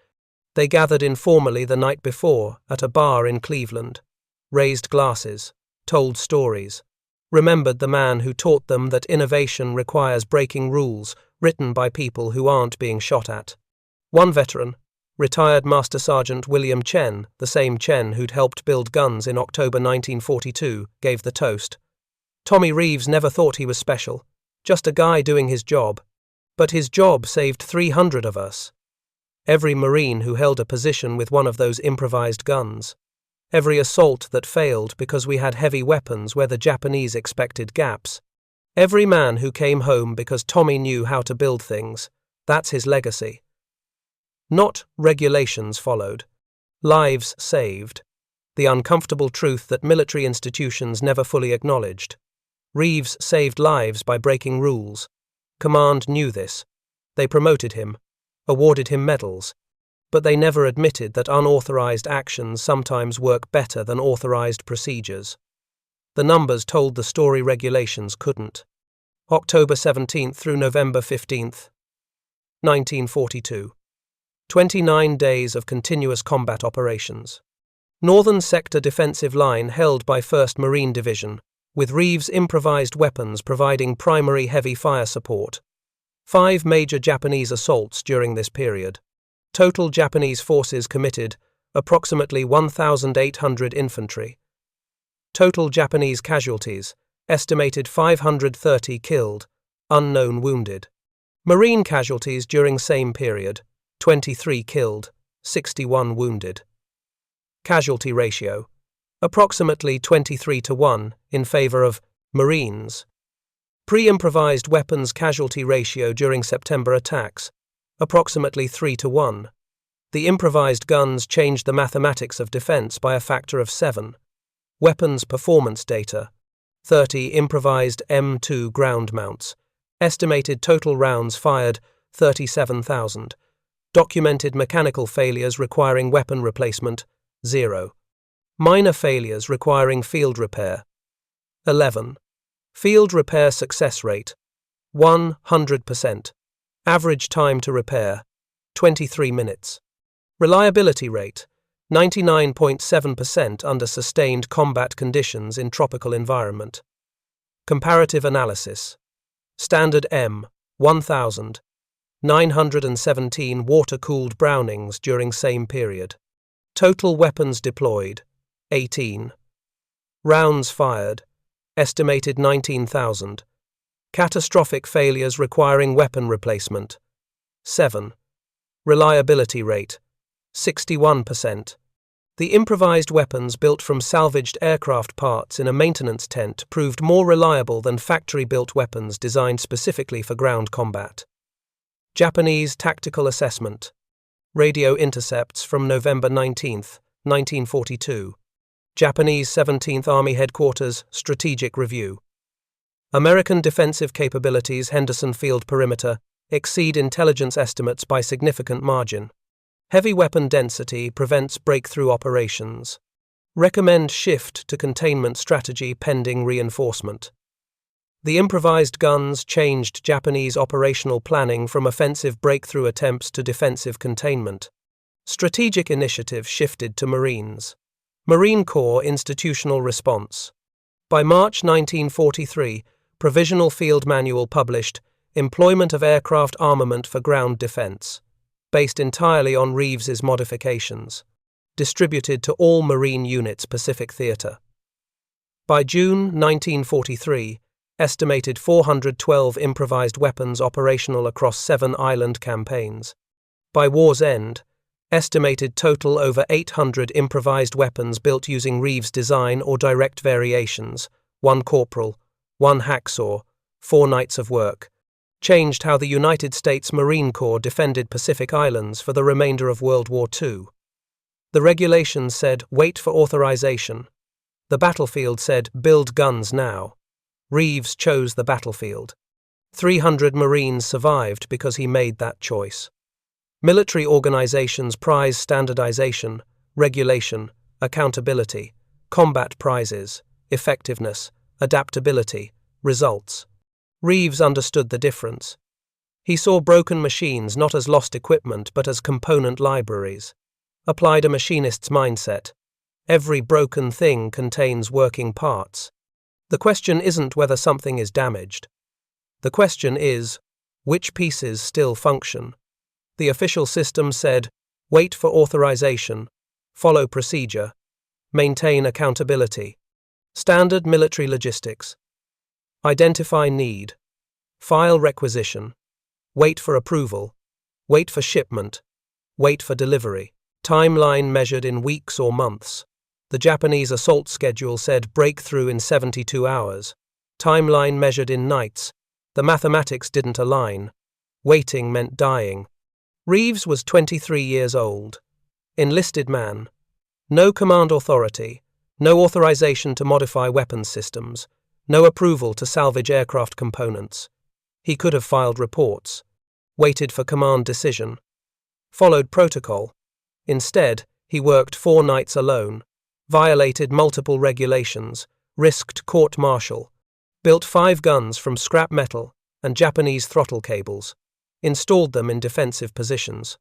A: they gathered informally the night before at a bar in Cleveland, raised glasses, told stories, remembered the man who taught them that innovation requires breaking rules written by people who aren't being shot at. One veteran, retired Master Sergeant William Chen, the same Chen who'd helped build guns in October 1942, gave the toast. Tommy Reeves never thought he was special, just a guy doing his job. But his job saved 300 of us. Every Marine who held a position with one of those improvised guns. Every assault that failed because we had heavy weapons where the Japanese expected gaps. Every man who came home because Tommy knew how to build things. That's his legacy. Not regulations followed. Lives saved. The uncomfortable truth that military institutions never fully acknowledged. Reeves saved lives by breaking rules. Command knew this. They promoted him, awarded him medals, but they never admitted that unauthorized actions sometimes work better than authorized procedures. The numbers told the story regulations couldn't. October 17 through November 15, 1942. 29 days of continuous combat operations. Northern Sector defensive line held by 1st Marine Division, with Reeves' improvised weapons providing primary heavy fire support. 5 major Japanese assaults during this period. Total Japanese forces committed, approximately 1,800 infantry. Total Japanese casualties, estimated 530 killed, unknown wounded. Marine casualties during same period, 23 killed, 61 wounded. Casualty ratio, approximately 23-1 in favor of Marines. Pre-improvised weapons casualty ratio during September attacks, approximately 3-1. The improvised guns changed the mathematics of defense by a factor of 7. Weapons performance data, 30 improvised M2 ground mounts. Estimated total rounds fired, 37,000. Documented mechanical failures requiring weapon replacement, 0. Minor failures requiring field repair, 11. Field repair success rate, 100%. Average time to repair, 23 minutes. Reliability rate, 99.7% under sustained combat conditions in tropical environment. Comparative analysis. Standard M1917 water-cooled Brownings during same period. Total weapons deployed, 18. Rounds fired, estimated 19,000. Catastrophic failures requiring weapon replacement, 7. Reliability rate, 61%. The improvised weapons built from salvaged aircraft parts in a maintenance tent proved more reliable than factory-built weapons designed specifically for ground combat. Japanese tactical assessment. Radio intercepts from November 19, 1942. Japanese 17th Army Headquarters Strategic Review. American defensive capabilities Henderson Field perimeter exceed intelligence estimates by significant margin. Heavy weapon density prevents breakthrough operations. Recommend shift to containment strategy pending reinforcement. The improvised guns changed Japanese operational planning from offensive breakthrough attempts to defensive containment. Strategic initiative shifted to Marines. Marine Corps institutional response. By March 1943, Provisional Field Manual published, Employment of Aircraft Armament for Ground Defense, based entirely on Reeves's modifications, distributed to all Marine units Pacific Theater. By June 1943, estimated 412 improvised weapons operational across 7 island campaigns. By war's end, estimated total over 800 improvised weapons built using Reeves' design or direct variations, 1 corporal, 1 hacksaw, 4 nights of work, changed how the United States Marine Corps defended Pacific Islands for the remainder of World War II. The regulations said, wait for authorization. The battlefield said, build guns now. Reeves chose the battlefield. 300 Marines survived because he made that choice. Military organizations prize standardization, regulation, accountability, combat prizes, effectiveness, adaptability, results. Reeves understood the difference. He saw broken machines not as lost equipment but as component libraries. Applied a machinist's mindset. Every broken thing contains working parts. The question isn't whether something is damaged. The question is, which pieces still function? The official system said, wait for authorization, follow procedure, maintain accountability. Standard military logistics. Identify need. File requisition. Wait for approval. Wait for shipment. Wait for delivery. Timeline measured in weeks or months. The Japanese assault schedule said breakthrough in 72 hours. Timeline measured in nights. The mathematics didn't align. Waiting meant dying. Reeves was 23 years old. Enlisted man. No command authority. No authorization to modify weapons systems. No approval to salvage aircraft components. He could have filed reports. Waited for command decision. Followed protocol. Instead, he worked 4 nights alone. Violated multiple regulations. Risked court-martial. Built 5 guns from scrap metal and Japanese throttle cables. Installed them in defensive positions.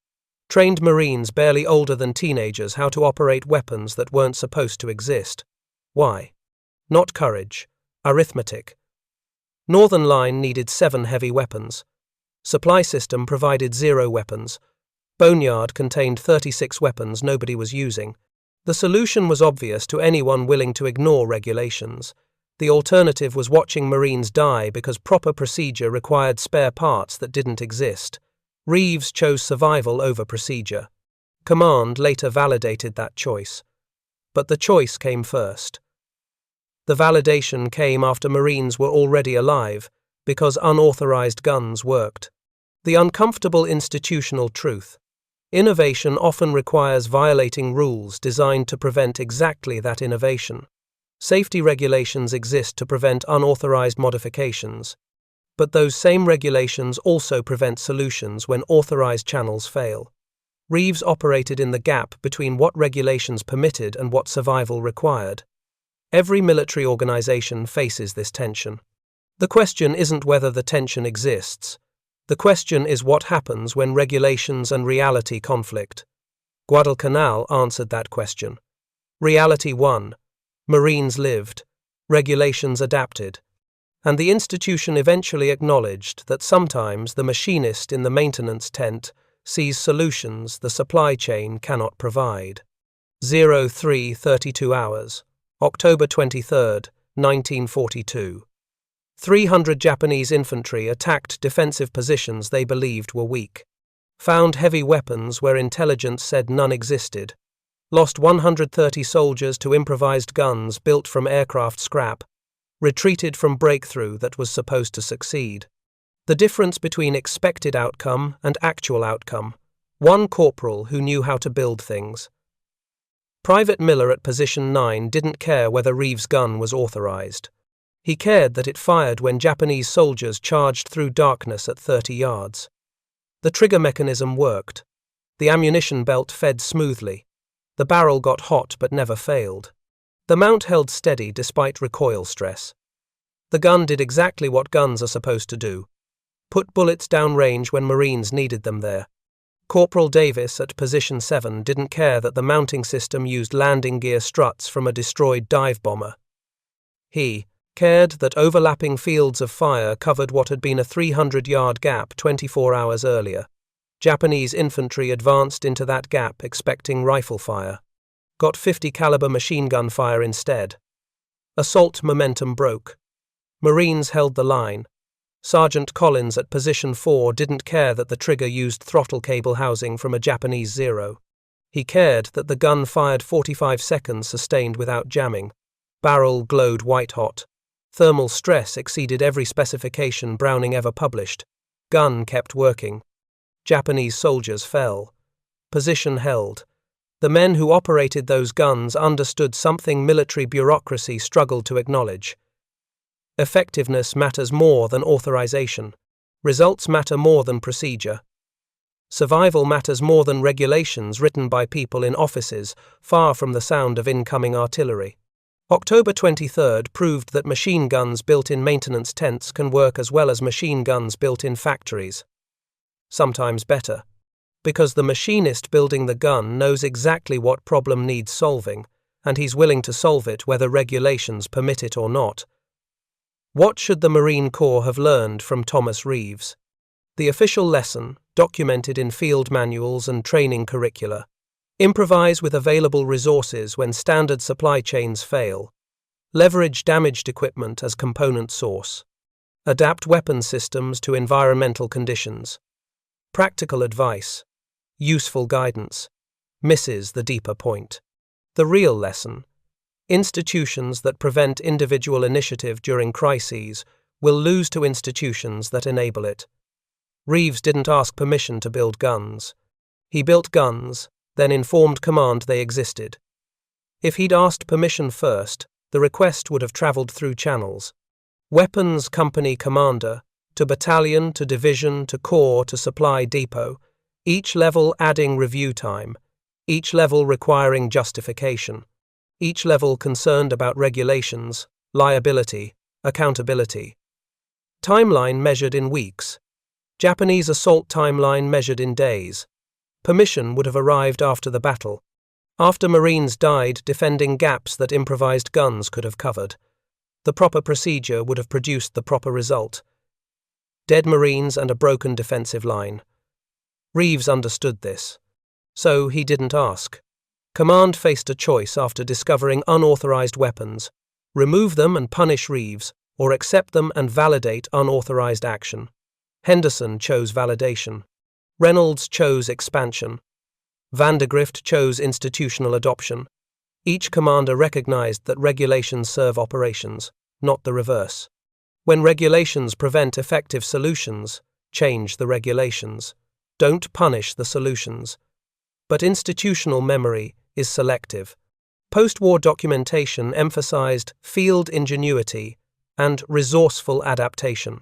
A: Trained Marines barely older than teenagers how to operate weapons that weren't supposed to exist. Why? Not courage. Arithmetic. Northern Line needed 7 heavy weapons. Supply system provided 0 weapons. Boneyard contained 36 weapons nobody was using. The solution was obvious to anyone willing to ignore regulations. The alternative was watching Marines die because proper procedure required spare parts that didn't exist. Reeves chose survival over procedure. Command later validated that choice. But the choice came first. The validation came after Marines were already alive, because unauthorized guns worked. The uncomfortable institutional truth. Innovation often requires violating rules designed to prevent exactly that innovation. Safety regulations exist to prevent unauthorized modifications. But those same regulations also prevent solutions when authorized channels fail. Reeves operated in the gap between what regulations permitted and what survival required. Every military organization faces this tension. The question isn't whether the tension exists. The question is what happens when regulations and reality conflict. Guadalcanal answered that question. Reality won. Marines lived. Regulations adapted. And the institution eventually acknowledged that sometimes the machinist in the maintenance tent sees solutions the supply chain cannot provide. 03:32 hours. October 23, 1942. 300 Japanese infantry attacked defensive positions they believed were weak. Found heavy weapons where intelligence said none existed. Lost 130 soldiers to improvised guns built from aircraft scrap. Retreated from breakthrough that was supposed to succeed. The difference between expected outcome and actual outcome. One corporal who knew how to build things. Private Miller at Position 9 didn't care whether Reeves' gun was authorized. He cared that it fired when Japanese soldiers charged through darkness at 30 yards. The trigger mechanism worked. The ammunition belt fed smoothly. The barrel got hot but never failed. The mount held steady despite recoil stress. The gun did exactly what guns are supposed to do. Put bullets downrange when Marines needed them there. Corporal Davis at Position 7 didn't care that the mounting system used landing gear struts from a destroyed dive bomber. He cared that overlapping fields of fire covered what had been a 300-yard gap 24 hours earlier. Japanese infantry advanced into that gap expecting rifle fire. Got 50 caliber machine gun fire instead. Assault momentum broke. Marines held the line. Sergeant Collins at Position 4 didn't care that the trigger used throttle cable housing from a Japanese Zero. He cared that the gun fired 45 seconds sustained without jamming. Barrel glowed white-hot. Thermal stress exceeded every specification Browning ever published. Gun kept working. Japanese soldiers fell. Position held. The men who operated those guns understood something military bureaucracy struggled to acknowledge. Effectiveness matters more than authorization. Results matter more than procedure. Survival matters more than regulations written by people in offices, far from the sound of incoming artillery. October 23 proved that machine guns built in maintenance tents can work as well as machine guns built in factories. Sometimes better. Because the machinist building the gun knows exactly what problem needs solving, and he's willing to solve it whether regulations permit it or not. What should the Marine Corps have learned from Thomas Reeves? The official lesson, documented in field manuals and training curricula. Improvise with available resources when standard supply chains fail. Leverage damaged equipment as component source. Adapt weapon systems to environmental conditions. Practical advice. Useful guidance. Misses the deeper point. The real lesson. Institutions that prevent individual initiative during crises will lose to institutions that enable it. Reeves didn't ask permission to build guns. He built guns, then informed command they existed. If he'd asked permission first, the request would have traveled through channels. Weapons company commander, to battalion, to division, to corps, to supply depot, each level adding review time, each level requiring justification. Each level concerned about regulations, liability, accountability. Timeline measured in weeks. Japanese assault timeline measured in days. Permission would have arrived after the battle. After Marines died defending gaps that improvised guns could have covered. The proper procedure would have produced the proper result. Dead Marines and a broken defensive line. Reeves understood this. So he didn't ask. Command faced a choice after discovering unauthorized weapons: remove them and punish Reeves, or accept them and validate unauthorized action. Henderson chose validation. Reynolds chose expansion. Vandergrift chose institutional adoption. Each commander recognized that regulations serve operations, not the reverse. When regulations prevent effective solutions, change the regulations. Don't punish the solutions. But institutional memory is selective. Post-war documentation emphasized field ingenuity and resourceful adaptation.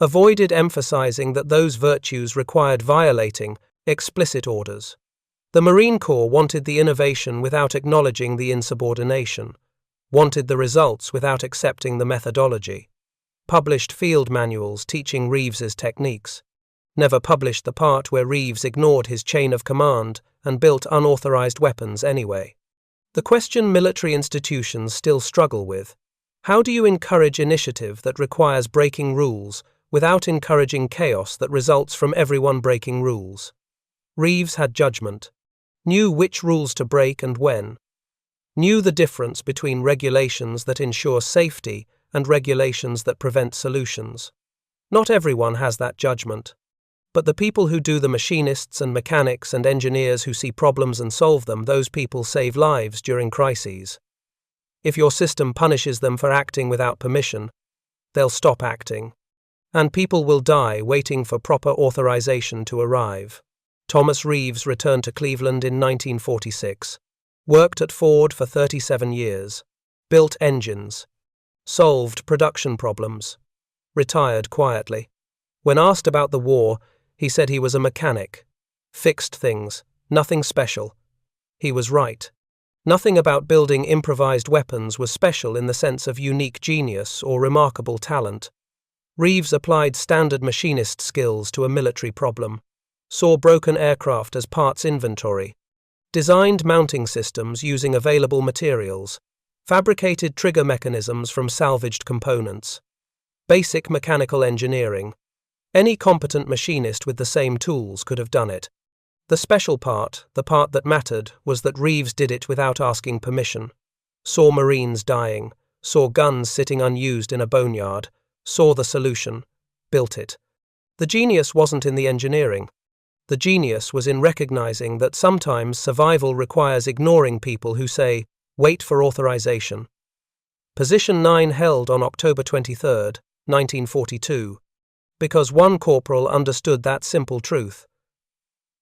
A: Avoided emphasizing that those virtues required violating explicit orders. The Marine Corps wanted the innovation without acknowledging the insubordination, wanted the results without accepting the methodology. Published field manuals teaching Reeves's techniques. Never published the part where Reeves ignored his chain of command and built unauthorized weapons anyway. The question military institutions still struggle with: how do you encourage initiative that requires breaking rules without encouraging chaos that results from everyone breaking rules? Reeves had judgment, knew which rules to break and when, knew the difference between regulations that ensure safety and regulations that prevent solutions. Not everyone has that judgment. But the people who do, the machinists and mechanics and engineers who see problems and solve them, those people save lives during crises. If your system punishes them for acting without permission, they'll stop acting. And people will die waiting for proper authorization to arrive. Thomas Reeves returned to Cleveland in 1946. Worked at Ford for 37 years. Built engines. Solved production problems. Retired quietly. When asked about the war, he said he was a mechanic. Fixed things, nothing special. He was right. Nothing about building improvised weapons was special in the sense of unique genius or remarkable talent. Reeves applied standard machinist skills to a military problem, saw broken aircraft as parts inventory, designed mounting systems using available materials, fabricated trigger mechanisms from salvaged components. Basic mechanical engineering. Any competent machinist with the same tools could have done it. The special part, the part that mattered, was that Reeves did it without asking permission. Saw Marines dying, saw guns sitting unused in a boneyard, saw the solution, built it. The genius wasn't in the engineering. The genius was in recognizing that sometimes survival requires ignoring people who say, wait for authorization. Position 9 held on October 23, 1942, because one corporal understood that simple truth.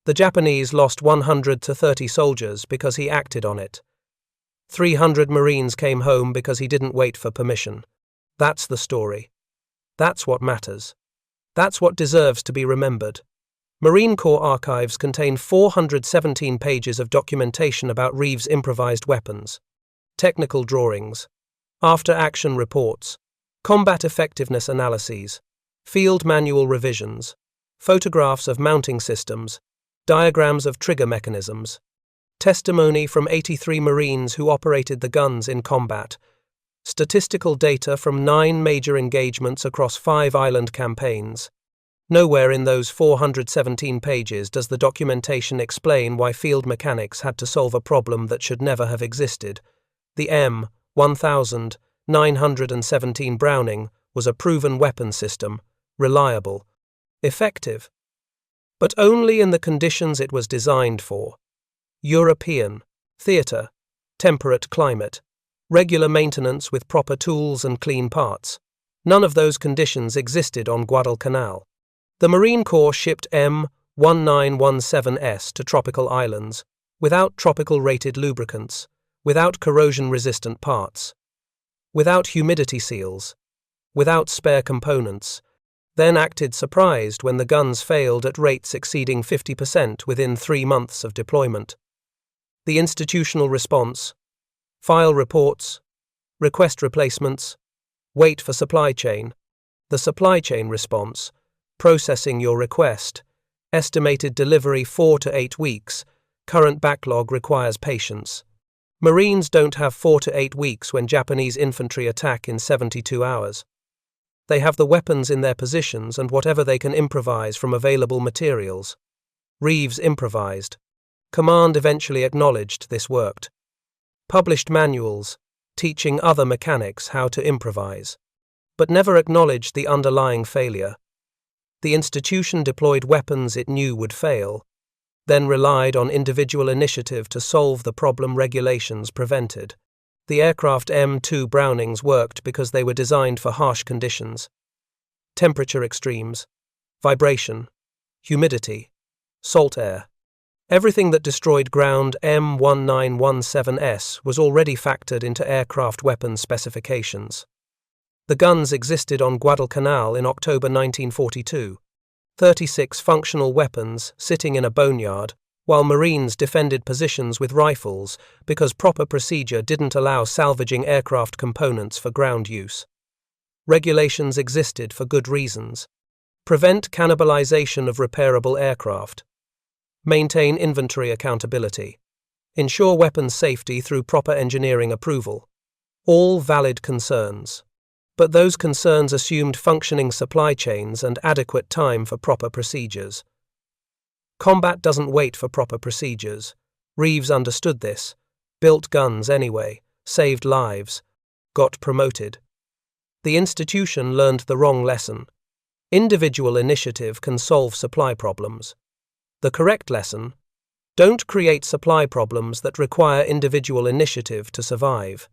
A: The Japanese lost 100 to 30 soldiers because he acted on it. 300 Marines came home because he didn't wait for permission. That's the story. That's what matters. That's what deserves to be remembered. Marine Corps archives contain 417 pages of documentation about Reeves' improvised weapons, technical drawings, after-action reports, combat effectiveness analyses, field manual revisions, photographs of mounting systems, diagrams of trigger mechanisms, testimony from 83 Marines who operated the guns in combat, statistical data from 9 major engagements across 5 island campaigns. Nowhere in those 417 pages does the documentation explain why field mechanics had to solve a problem that should never have existed. The M1917 Browning was a proven weapon system, reliable, effective, but only in the conditions it was designed for. European, theatre, temperate climate, regular maintenance with proper tools and clean parts. None of those conditions existed on Guadalcanal. The Marine Corps shipped M1917s to tropical islands, without tropical-rated lubricants, without corrosion-resistant parts, without humidity seals, without spare components, then acted surprised when the guns failed at rates exceeding 50% within 3 months of deployment. The institutional response: file reports, request replacements, wait for supply chain. The supply chain response: processing your request, estimated delivery 4 to 8 weeks, current backlog requires patience. Marines don't have 4 to 8 weeks when Japanese infantry attack in 72 hours. They have the weapons in their positions and whatever they can improvise from available materials. Reeves improvised. Command eventually acknowledged this worked. Published manuals, teaching other mechanics how to improvise, but never acknowledged the underlying failure. The institution deployed weapons it knew would fail, then relied on individual initiative to solve the problem regulations prevented. The aircraft M2 Brownings worked because they were designed for harsh conditions. Temperature extremes, vibration, humidity, salt air. Everything that destroyed ground M1917s was already factored into aircraft weapons specifications. The guns existed on Guadalcanal in October 1942. 36 functional weapons sitting in a boneyard, while Marines defended positions with rifles because proper procedure didn't allow salvaging aircraft components for ground use. Regulations existed for good reasons. Prevent cannibalization of repairable aircraft. Maintain inventory accountability. Ensure weapons safety through proper engineering approval. All valid concerns. But those concerns assumed functioning supply chains and adequate time for proper procedures. Combat doesn't wait for proper procedures. Reeves understood this, built guns anyway, saved lives, got promoted. The institution learned the wrong lesson. Individual initiative can solve supply problems. The correct lesson: don't create supply problems that require individual initiative to survive.